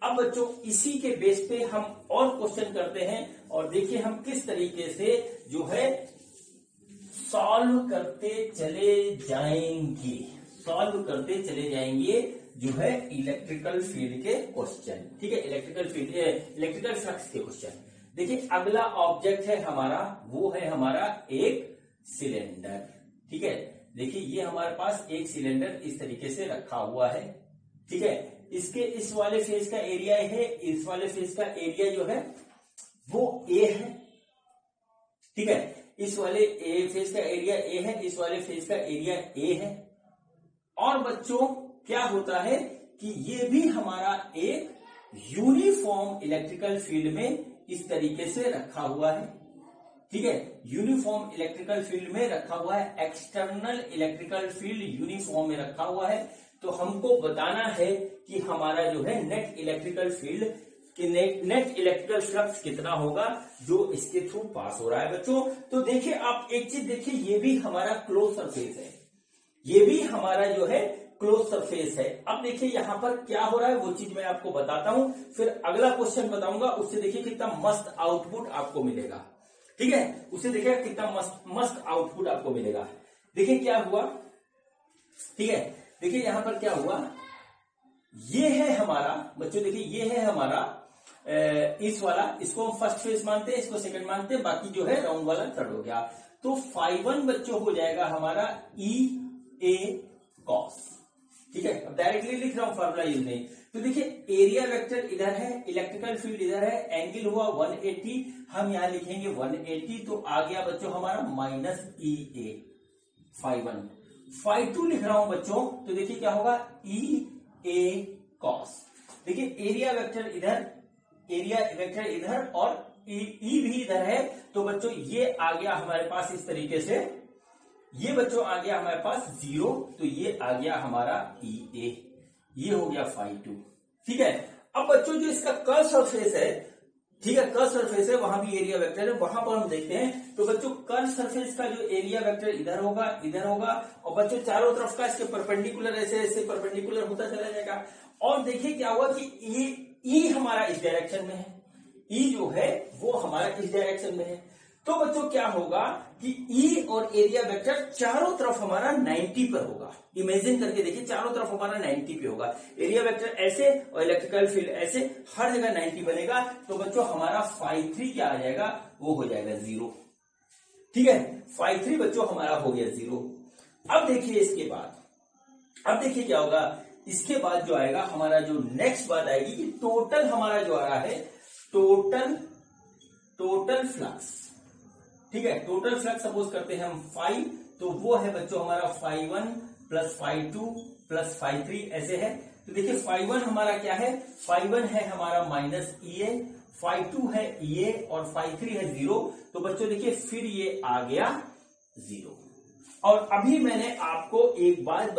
Speaker 1: अब बच्चों इसी के बेस पे हम और क्वेश्चन करते हैं और देखिए हम किस तरीके से जो है सॉल्व करते चले जाएंगे, सॉल्व करते चले जाएंगे जो है इलेक्ट्रिकल फील्ड के क्वेश्चन। ठीक है, इलेक्ट्रिकल फ्लक्स के क्वेश्चन। देखिए अगला ऑब्जेक्ट है हमारा, वो है हमारा एक सिलेंडर। ठीक है, देखिए ये हमारे पास एक सिलेंडर इस तरीके से रखा हुआ है। ठीक है, इसके इस वाले फेस का एरिया है, इस वाले फेस का एरिया जो है वो ए है। ठीक है, इस वाले फेस का एरिया ए है, इस वाले फेस का एरिया ए है। और बच्चों क्या होता है कि ये भी हमारा एक यूनिफॉर्म इलेक्ट्रिकल फील्ड में इस तरीके से रखा हुआ है। ठीक है, यूनिफॉर्म इलेक्ट्रिकल फील्ड में रखा हुआ है, एक्सटर्नल इलेक्ट्रिकल फील्ड यूनिफॉर्म में रखा हुआ है। तो हमको बताना है कि हमारा जो है नेट इलेक्ट्रिकल फील्ड कि नेट इलेक्ट्रिकल फ्लक्स कितना होगा जो इसके थ्रू पास हो रहा है बच्चों। तो देखिए आप एक चीज देखिए, ये भी हमारा क्लोज सरफेस है, ये भी हमारा जो है क्लोज सरफेस है। अब देखिए यहां पर क्या हो रहा है वो चीज मैं आपको बताता हूं, फिर अगला क्वेश्चन बताऊंगा, उससे देखिए कितना मस्त आउटपुट आपको मिलेगा। ठीक है, उससे देखिए कितना मस्त आउटपुट आपको मिलेगा। देखिए क्या हुआ, ठीक है, देखिए यहां पर क्या हुआ, ये है हमारा बच्चों, देखिए ये है हमारा इस वाला, इसको हम फर्स्ट फेज मानते हैं, इसको सेकंड मानते हैं, बाकी जो है राउंड वाला थर्ड हो गया। तो φ1 बच्चों हो जाएगा हमारा ई ए कॉस। ठीक है, अब डायरेक्टली लिख रहा हूं फॉर्मूला यूज नहीं। तो देखिए एरिया वेक्टर इधर है, इलेक्ट्रिकल फील्ड इधर है, एंगल हुआ 180, हम यहां लिखेंगे 180। तो आ गया बच्चों हमारा माइनस ई ए φ1। φ2 लिख रहा हूं बच्चों, तो देखिए क्या होगा ई ए कॉस। देखिए एरिया वेक्टर इधर और ई भी इधर है। तो बच्चों ये आ गया हमारे पास इस तरीके से, ये बच्चों आ गया हमारे पास 0, तो ये आ गया हमारा ई ए, ये हो गया φ2। ठीक है, अब बच्चों जो इसका कर्व सरफेस है, ठीक है, कर्व सरफेस है, वहां भी एरिया वेक्टर है, वहां पर हम देखते हैं। तो बच्चों कर्व सरफेस का जो एरिया वेक्टर इधर होगा, इधर होगा, और बच्चों चारों तरफ का इसके परपेंडिकुलर ऐसे ऐसे परपेंडिकुलर होता चला जाएगा। और देखिए क्या हुआ कि ई हमारा इस डायरेक्शन में है, ई जो है वो हमारा इस डायरेक्शन में है। तो बच्चों क्या होगा कि ई और एरिया वेक्टर चारों तरफ हमारा 90 पर होगा। इमेजिन करके देखिए चारों तरफ हमारा 90 पे होगा, एरिया वेक्टर ऐसे और इलेक्ट्रिकल फील्ड ऐसे, हर जगह 90 बनेगा। तो बच्चों हमारा φ3 क्या आ जाएगा, वो हो जाएगा 0। ठीक है, φ3 बच्चों हमारा हो गया 0। अब देखिए इसके बाद, अब देखिए क्या होगा, इसके बाद जो आएगा हमारा जो नेक्स्ट बात आएगी कि टोटल हमारा जो आ रहा है टोटल फ्लक्स। ठीक है, टोटल फ्लक्स सपोज करते हैं हम फाई, तो वो है बच्चों हमारा φ1 प्लस φ2 प्लस φ3 ऐसे है। तो देखिए φ1 हमारा क्या है, φ1 है हमारा माइनस ई ए, φ2 है ई ए और φ3 है 0। तो बच्चों देखिए फिर ये आ गया 0। और अभी मैंने आपको एक बात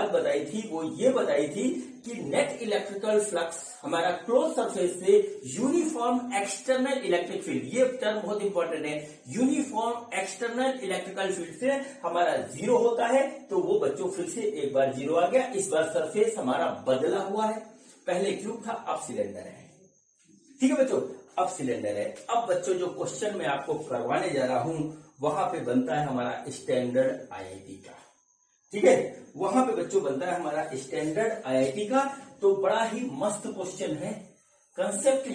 Speaker 1: बताई थी, वो ये बताई थी कि नेट इलेक्ट्रिकल फ्लक्स हमारा क्लोज सरफेस से यूनिफॉर्म एक्सटर्नल इलेक्ट्रिक फील्ड, ये टर्म बहुत इंपॉर्टेंट है, यूनिफॉर्म एक्सटर्नल इलेक्ट्रिकल फील्ड से हमारा 0 होता है। तो वो बच्चों फिर से एक बार 0 आ गया, इस बार सरफेस हमारा बदला हुआ है, पहले क्यूब था अब सिलेंडर है। ठीक है बच्चों, अब सिलेंडर है। अब बच्चों जो क्वेश्चन मैं आपको करवाने जा रहा हूं वहां पे बनता है हमारा स्टैंडर्ड आईआईटी का। ठीक है, वहां पे बच्चों बनता है हमारा स्टैंडर्ड आईआईटी का। तो बड़ा ही मस्त क्वेश्चन है, कंसेप्ट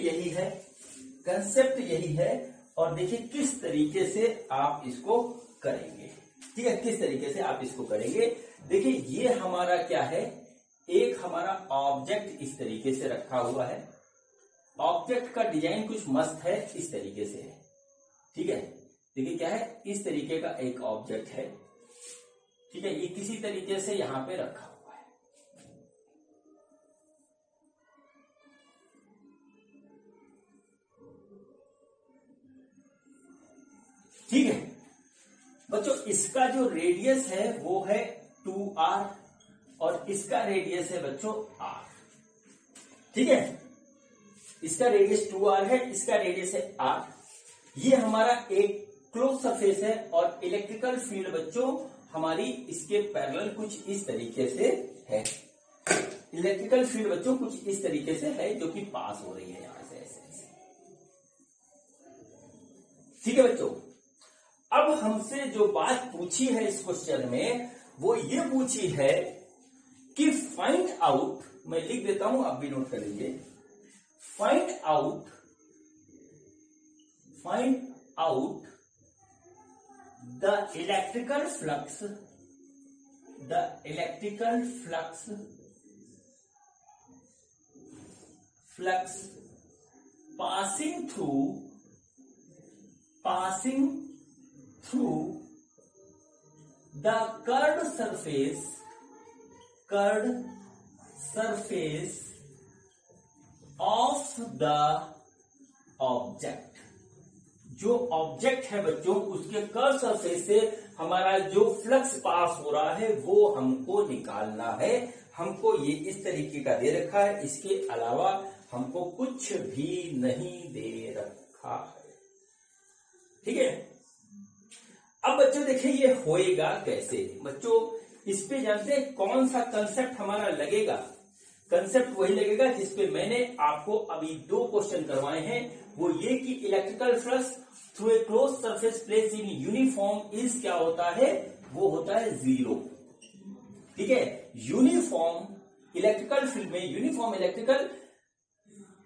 Speaker 1: यही है। और देखिए किस तरीके से आप इसको करेंगे। ठीक है, किस तरीके से आप इसको करेंगे। देखिए ये हमारा क्या है, एक हमारा ऑब्जेक्ट इस तरीके से रखा हुआ है, ऑब्जेक्ट का डिजाइन कुछ मस्त है, इस तरीके से है। ठीक है, देखिए क्या है, इस तरीके का एक ऑब्जेक्ट है। ठीक है, ये किसी तरीके से यहां पे रखा हुआ है। ठीक है बच्चों, इसका जो रेडियस है वो है 2r और इसका रेडियस है बच्चों r। ठीक है, इसका रेडियस 2r है, इसका रेडियस है r। ये हमारा एक क्लोज सरफेस है और इलेक्ट्रिकल फील्ड बच्चों हमारी इसके पैरेलल कुछ इस तरीके से है। इलेक्ट्रिकल फील्ड बच्चों कुछ इस तरीके से है जो कि पास हो रही है यहां से ऐसे ऐसे। ठीक है बच्चों, अब हमसे जो बात पूछी है इस क्वेश्चन में वो ये पूछी है कि फाइंड आउट, मैं लिख देता हूं आप भी नोट कर लीजिए, find out the electrical flux passing through the curved surface of the object। जो ऑब्जेक्ट है बच्चों उसके कर्व सरफेस से हमारा जो फ्लक्स पास हो रहा है वो हमको निकालना है। हमको ये इस तरीके का दे रखा है, इसके अलावा हमको कुछ भी नहीं दे रखा है। ठीक है, अब बच्चों देखिए ये होएगा कैसे। बच्चों इस पे जानते हैं कौन सा कंसेप्ट हमारा लगेगा? कंसेप्ट वही लगेगा जिसपे मैंने आपको अभी 2 क्वेश्चन करवाए हैं, वो ये कि electrical flux through a close surface place in uniform is क्या होता है, वो होता है 0। ठीक है, यूनिफॉर्म इलेक्ट्रिकल फील्ड में, यूनिफॉर्म इलेक्ट्रिकल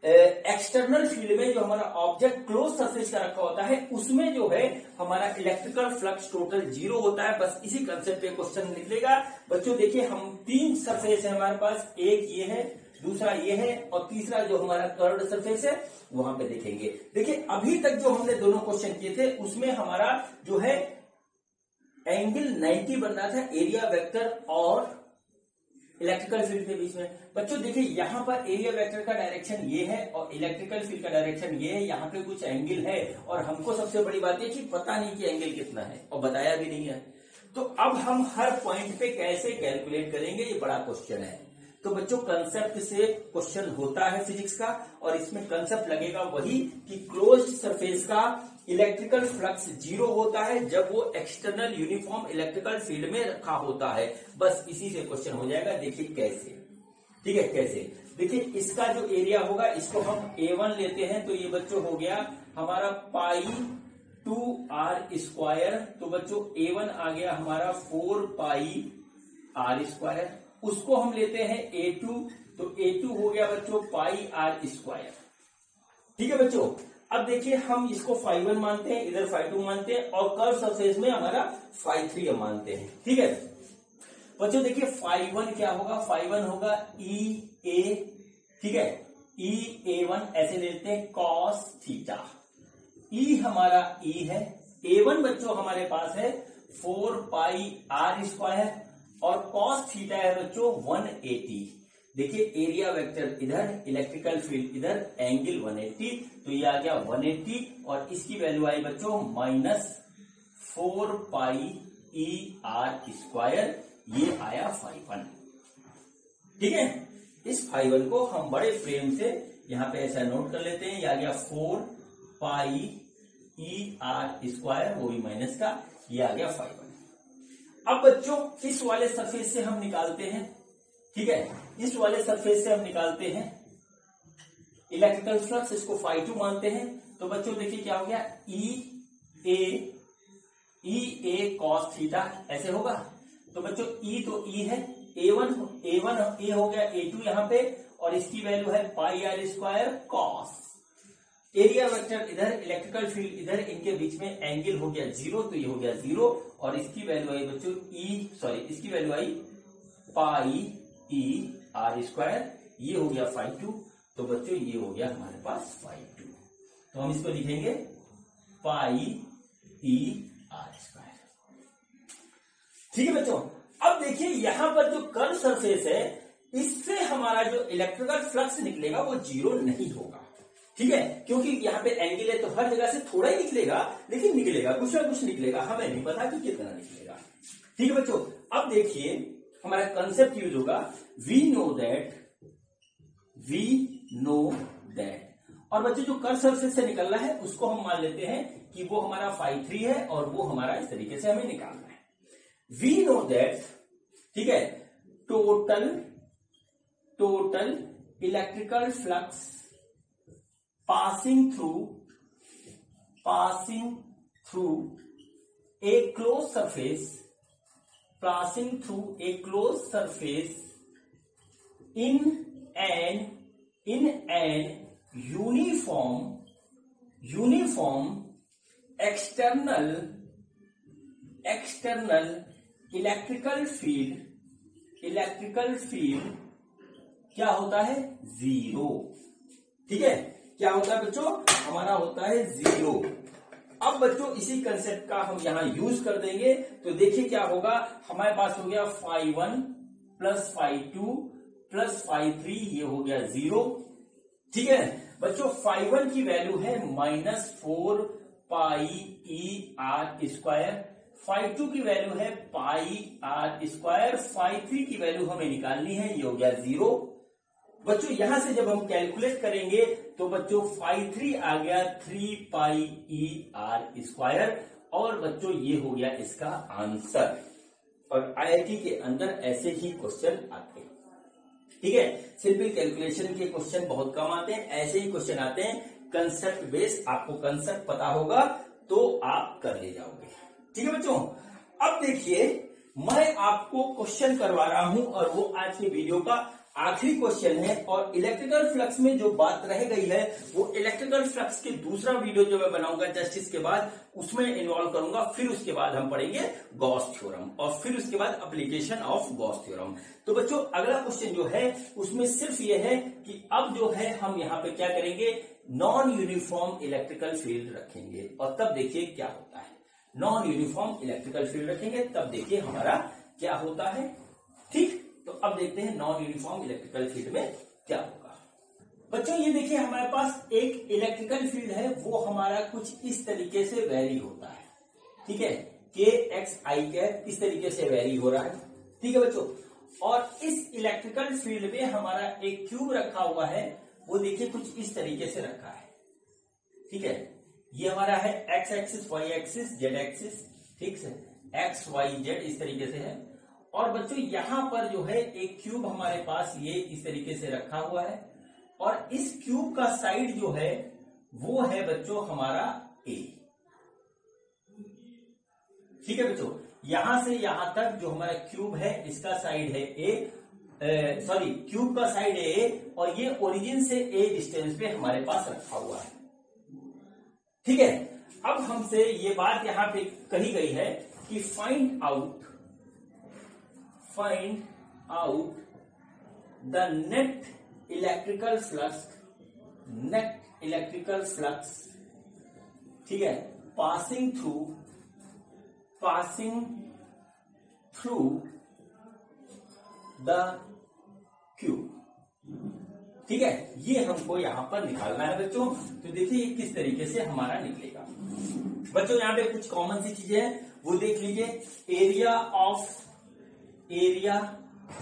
Speaker 1: एक्सटर्नल फील्ड में जो हमारा ऑब्जेक्ट क्लोज सरफेस का रखा होता है उसमें जो है हमारा इलेक्ट्रिकल फ्लक्स टोटल 0 होता है। बस इसी कंसेप्ट पे क्वेश्चन निकलेगा। बच्चों देखिए हम 3 सरफेस है हमारे पास, एक ये है, दूसरा ये है और तीसरा जो हमारा कर्व्ड सरफेस है वहां पे देखेंगे। देखिए अभी तक जो हमने दोनों क्वेश्चन किए थे उसमें हमारा जो है एंगल 90 बन रहा था एरिया वेक्टर और इलेक्ट्रिकल फील्ड के बीच में। बच्चों देखिए यहां पर एरिया वेक्टर का डायरेक्शन ये है और इलेक्ट्रिकल फील्ड का डायरेक्शन ये है। यहाँ पे कुछ एंगल है और हमको सबसे बड़ी बात है कि पता नहीं कि एंगल कितना है और बताया भी नहीं है। तो अब हम हर पॉइंट पे कैसे कैलकुलेट करेंगे, ये बड़ा क्वेश्चन है। तो बच्चों कंसेप्ट से क्वेश्चन होता है फिजिक्स का और इसमें कंसेप्ट लगेगा वही कि क्लोज सरफेस का इलेक्ट्रिकल फ्लक्स 0 होता है जब वो एक्सटर्नल यूनिफॉर्म इलेक्ट्रिकल फील्ड में रखा होता है। बस इसी से क्वेश्चन हो जाएगा। देखिए कैसे, ठीक है कैसे, देखिए इसका जो एरिया होगा इसको हम A1 लेते हैं तो ये बच्चों हो गया हमारा पाई 2r²। तो बच्चों A1 आ गया हमारा 4 पाई r²। उसको हम लेते हैं A2 तो A2 हो गया बच्चों पाई r²। ठीक है बच्चों, अब देखिए हम इसको φ1 मानते हैं, इधर φ2 मानते हैं और कर्व सरफेस में हमारा φ3 हम मानते हैं। ठीक है बच्चों, देखिए φ1 क्या होगा, φ1 होगा EA। ठीक है, EA1 ऐसे लेते हैं cos थीटा। E हमारा E है, A1 बच्चों हमारे पास है 4 पाई r² और cos थीटा है बच्चों 180। देखिए एरिया वेक्टर इधर, इलेक्ट्रिकल फील्ड इधर, एंगल 180 तो ये आ गया 180 और इसकी वैल्यू आई बच्चों -4 पाई ER²। ये आया φ1। ठीक है, इस φ1 को हम बड़े फ्रेम से यहां पे ऐसा नोट कर लेते हैं। ये आ गया 4 पाई ER², वो भी माइनस का, ये आ गया φ1। अब बच्चों इस वाले सरफेस से हम निकालते हैं। ठीक है, इस वाले सरफेस से हम निकालते हैं इलेक्ट्रिकल फ्लक्स, इसको φ2 मानते हैं। तो बच्चों देखिए क्या हो गया EA cos थीटा ऐसे होगा। तो बच्चों E तो E है, A1 हो गया A2 यहां पे और इसकी वैल्यू है पाई r² cos। एरिया वेक्टर इधर, इलेक्ट्रिकल फील्ड इधर, इनके बीच में एंगल हो गया 0 तो ये हो गया 0 और इसकी वैल्यू आई बच्चों इसकी वैल्यू आई पाई ER²। ये हो गया φ2 तो बच्चों ये हो गया हमारे पास φ2। तो हम इसको लिखेंगे पाई ER²। ठीक है बच्चों, अब देखिए यहां पर जो कर्व सरफेस है इससे हमारा जो इलेक्ट्रिकल फ्लक्स निकलेगा वो 0 नहीं होगा। ठीक है, क्योंकि यहाँ पे एंगल है तो हर जगह से थोड़ा ही निकलेगा लेकिन निकलेगा, कुछ ना कुछ निकलेगा, हमें नहीं पता कि कितना निकलेगा। ठीक है बच्चों, अब देखिए हमारा कंसेप्ट यूज होगा वी नो दैट। और बच्चों जो कर्व सरफेस से निकल रहा है उसको हम मान लेते हैं कि वो हमारा φ3 है और वो हमारा इस तरीके से हमें निकालना है। वी नो दैट, ठीक है, total electrical flux passing through a closed surface in an uniform external electrical field क्या होता है? जीरो। ठीक है, क्या होता है बच्चों? हमारा होता है जीरो। अब बच्चों इसी कंसेप्ट का हम यहां यूज कर देंगे तो देखिए क्या होगा, हमारे पास हो गया φ1 प्लस φ2 प्लस φ3, ये हो गया जीरो। ठीक है बच्चों, φ1 की वैल्यू है -4 पाई ER स्क्वायर, φ2 की वैल्यू है पाई R स्क्वायर, φ3 की वैल्यू हमें निकालनी है, ये हो गया जीरो। बच्चों यहां से जब हम कैलकुलेट करेंगे तो बच्चों φ3 आ गया 3 पाई ER स्क्वायर, और बच्चों ये हो गया इसका आंसर। और IIT के अंदर ऐसे ही क्वेश्चन आते हैं। ठीक है, सिंपल कैलकुलेशन के क्वेश्चन बहुत कम आते हैं, ऐसे ही क्वेश्चन आते हैं कंसेप्ट बेस्ड। आपको कंसेप्ट पता होगा तो आप कर ले जाओगे। ठीक है बच्चों, अब देखिए मैं आपको क्वेश्चन करवा रहा हूं और वो आज के वीडियो का आखिरी क्वेश्चन है। और इलेक्ट्रिकल फ्लक्स में जो बात रह गई है वो इलेक्ट्रिकल फ्लक्स के दूसरा वीडियो जो मैं बनाऊंगा जस्ट इसके बाद, उसमें इन्वॉल्व करूंगा। फिर उसके बाद हम पढ़ेंगे गॉस थ्योरम और फिर उसके बाद एप्लीकेशन ऑफ गॉस थ्योरम। तो बच्चों अगला क्वेश्चन जो है उसमें सिर्फ ये है कि अब जो है हम यहाँ पे क्या करेंगे, नॉन यूनिफॉर्म इलेक्ट्रिकल फील्ड रखेंगे और तब देखिए क्या होता है। नॉन यूनिफॉर्म इलेक्ट्रिकल फील्ड रखेंगे तब देखिए हमारा क्या होता है। ठीक, तो अब देखते हैं नॉन यूनिफॉर्म इलेक्ट्रिकल फील्ड में क्या होगा। बच्चों ये देखिए हमारे पास एक इलेक्ट्रिकल फील्ड है, वो हमारा कुछ इस तरीके से वेरी होता है। ठीक है, KXI इस तरीके से वेरी हो रहा है। ठीक है बच्चों, और इस इलेक्ट्रिकल फील्ड में हमारा एक क्यूब रखा हुआ है, वो देखिए कुछ इस तरीके से रखा है। ठीक है, ये हमारा है X axis, Y axis, Z axis, ठीक है, XYZ इस तरीके से है। और बच्चों यहां पर जो है एक क्यूब हमारे पास ये इस तरीके से रखा हुआ है, और इस क्यूब का साइड जो है वो है बच्चों हमारा A। ठीक है बच्चों, यहां से यहां तक जो हमारा क्यूब है इसका साइड है A, सॉरी क्यूब का साइड है A, और ये ओरिजिन से A डिस्टेंस पे हमारे पास रखा हुआ है। ठीक है, अब हमसे ये बात यहां पे कही गई है कि find out the net electrical flux, ठीक है, पासिंग थ्रू द क्यूब। ठीक है, ये हमको यहां पर निकालना है बच्चों। तो देखिए ये किस तरीके से हमारा निकलेगा। बच्चों यहाँ पे कुछ कॉमन सी चीजें हैं वो देख लीजिए।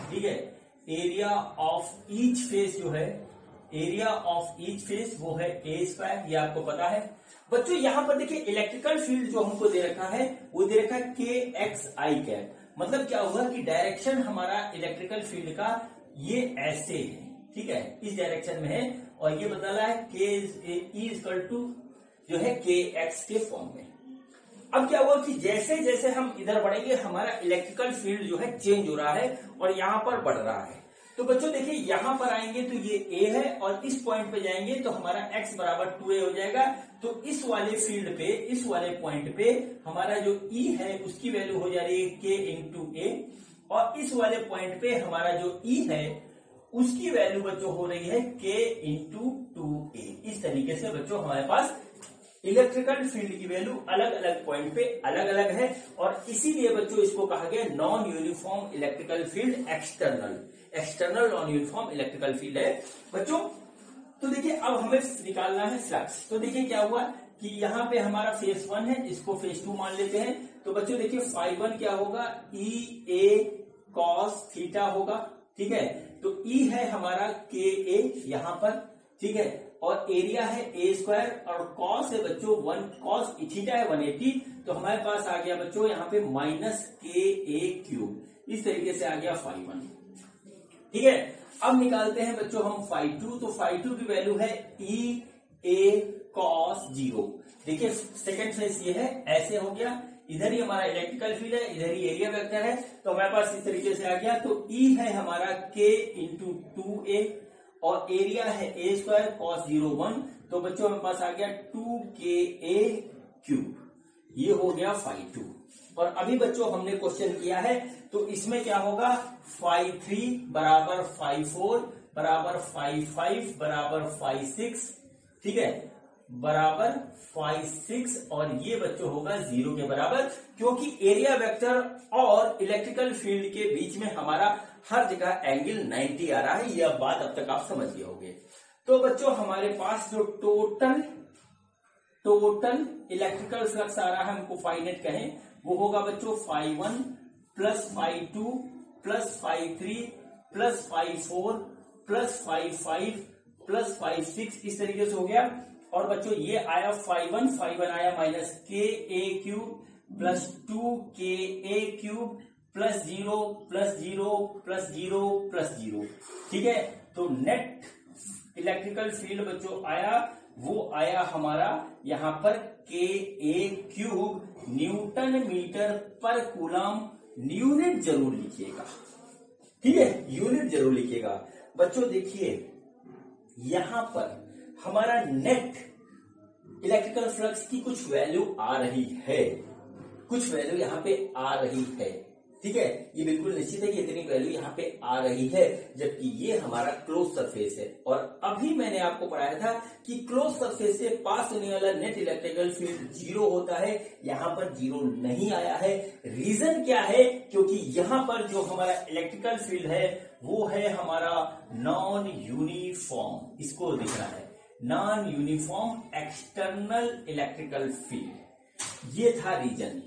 Speaker 1: ठीक है, एरिया ऑफ ईच फेस जो है, एरिया ऑफ ईच फेस वो है A स्क्वायर, ये आपको पता है। बच्चों यहाँ पर देखिए इलेक्ट्रिकल फील्ड जो हमको दे रखा है वो दे रखा है KXI। मतलब क्या हुआ कि डायरेक्शन हमारा इलेक्ट्रिकल फील्ड का ये ऐसे है। ठीक है, इस डायरेक्शन में है, और ये बता रहा है K जो है KX के फॉर्म में। अब क्या हुआ कि जैसे जैसे हम इधर बढ़ेंगे हमारा इलेक्ट्रिकल फील्ड जो है चेंज हो रहा है और यहां पर बढ़ रहा है। तो बच्चों देखिए यहां पर आएंगे तो ये A है, और इस पॉइंट पे जाएंगे तो हमारा x बराबर 2A हो जाएगा। तो इस वाले फील्ड पे, इस वाले पॉइंट पे हमारा जो E है उसकी वैल्यू हो जा रही है K इंटू A, और इस वाले पॉइंट पे हमारा जो E है उसकी वैल्यू बच्चों हो रही है K इंटू 2A। इस तरीके से बच्चों हमारे पास इलेक्ट्रिकल फील्ड की वैल्यू अलग अलग पॉइंट पे अलग अलग है, और इसीलिए बच्चों इसको कहा गया non uniform electrical field, external non uniform electrical field है बच्चों। तो देखिए अब हमें निकालना है फ्लक्स। तो देखिए क्या हुआ, कि यहाँ पे हमारा फेस 1 है, इसको फेस 2 मान लेते हैं। तो बच्चों देखिए φ1 क्या होगा, ई ए कॉस थीटा होगा, ठीक है। तो ई है हमारा के ए यहाँ पर, ठीक है, और एरिया है ए स्क्वायर, और कॉस है बच्चों 1 कॉस थीटा है 180, तो हमारे पास आ गया बच्चों यहाँ पे माइनस के ए क्यूब। इस तरीके से आ गया φ1, ठीक है। अब निकालते हैं बच्चों हम φ2। तो φ2 की वैल्यू है ई ए कॉस 0। देखिए सेकंड फेस ये है, ऐसे हो गया, इधर ही हमारा इलेक्ट्रिकल फील्ड है, इधर ही एरिया वेक्टर है, तो हमारे पास इस तरीके से आ गया। तो ई है हमारा के इंटू 2a, और एरिया है ए स्क्वायर कॉस 0 1, तो बच्चों हमारे पास आ गया 2ka क्यूब। ये हो गया φ2। और अभी बच्चों हमने क्वेश्चन किया है, तो इसमें क्या होगा, φ3 बराबर φ4 बराबर φ5 बराबर φ6, ठीक है, बराबर φ6, और ये बच्चों होगा 0 के बराबर, क्योंकि एरिया वेक्टर और इलेक्ट्रिकल फील्ड के बीच में हमारा हर जगह एंगल 90 आ रहा है। यह बात अब तक आप समझ गए होंगे। तो बच्चों हमारे पास जो टोटल इलेक्ट्रिकल फ्लक्स आ रहा है, हमको फाइनेट कहें, वो होगा बच्चों φ1 plus φ2 plus φ3 plus φ4 plus φ5 plus φ6, इस तरीके से हो गया। और बच्चों ये आया φ1 आया minus k a cube plus 2ka cube plus 0 plus 0 plus 0 plus 0, ठीक है। तो नेट इलेक्ट्रिकल फील्ड बच्चों आया, वो आया हमारा यहाँ पर के ए क्यूब न्यूटन मीटर पर कूलम। यूनिट जरूर लिखिएगा, ठीक है, यूनिट जरूर लिखिएगा। बच्चों देखिए यहां पर हमारा नेट इलेक्ट्रिकल फ्लक्स की कुछ वैल्यू आ रही है, कुछ वैल्यू यहां पे आ रही है, ठीक है। ये बिल्कुल निश्चित है कि इतनी वैल्यू यहाँ पे आ रही है, जबकि ये हमारा क्लोज सरफेस है। और अभी मैंने आपको पढ़ाया था कि क्लोज सरफेस से पास होने वाला नेट इलेक्ट्रिकल फील्ड 0 होता है, यहाँ पर 0 नहीं आया है। रीजन क्या है, क्योंकि यहाँ पर जो हमारा इलेक्ट्रिकल फील्ड है वो है हमारा नॉन यूनिफॉर्म, इसको दिखना है, non uniform external electrical field. ये था रीजन।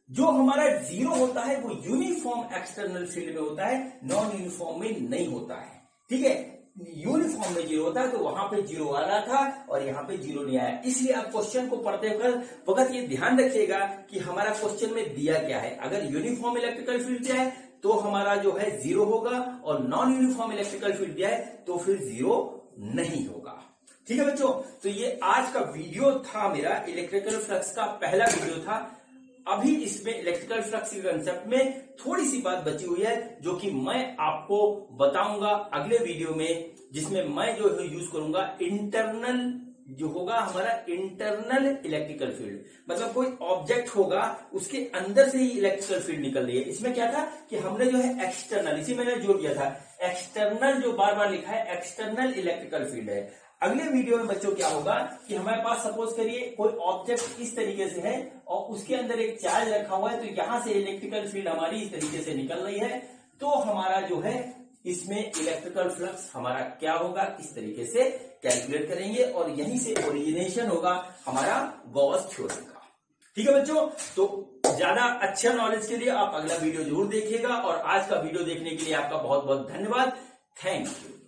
Speaker 1: जो हमारा 0 होता है वो यूनिफॉर्म एक्सटर्नल फील्ड में होता है, नॉन यूनिफॉर्म में नहीं होता है, ठीक है। यूनिफॉर्म में 0 होता है, तो वहां पे 0 आ रहा था और यहाँ पे 0 नहीं आया। इसलिए आप क्वेश्चन को पढ़ते वक्त ये ध्यान रखिएगा कि हमारा क्वेश्चन में दिया क्या है। अगर यूनिफॉर्म इलेक्ट्रिकल फील्ड दिया है तो हमारा जो है 0 होगा, और नॉन यूनिफॉर्म इलेक्ट्रिकल फील्ड दिया है तो फिर 0 नहीं होगा, ठीक है बच्चों। तो ये आज का वीडियो था मेरा, इलेक्ट्रिकल फ्लक्स का पहला वीडियो था। अभी इसमें इलेक्ट्रिकल फ्लक्स के कंसेप्ट में थोड़ी सी बात बची हुई है, जो कि मैं आपको बताऊंगा अगले वीडियो में, जिसमें मैं जो यूज करूंगा इंटरनल, जो होगा हमारा इंटरनल इलेक्ट्रिकल फील्ड। मतलब कोई ऑब्जेक्ट होगा, उसके अंदर से ही इलेक्ट्रिकल फील्ड निकल रही है। इसमें क्या था कि हमने जो है एक्सटर्नल, इसी मैंने जोड़ दिया था, एक्सटर्नल जो बार बार लिखा है एक्सटर्नल इलेक्ट्रिकल फील्ड है। अगले वीडियो में बच्चों क्या होगा कि हमारे पास सपोज करिए कोई ऑब्जेक्ट इस तरीके से है और उसके अंदर एक चार्ज रखा हुआ है, तो यहां से इलेक्ट्रिकल फील्ड हमारी इस तरीके से निकल रही है, तो हमारा जो है इसमें इलेक्ट्रिकल फ्लक्स हमारा क्या होगा, इस तरीके से कैलकुलेट करेंगे, और यहीं से ओरिजिनेशन होगा हमारा गॉस थ्योरम का, ठीक है बच्चों। तो ज्यादा अच्छा नॉलेज के लिए आप अगला वीडियो जरूर देखिएगा, और आज का वीडियो देखने के लिए आपका बहुत बहुत धन्यवाद। Thank you.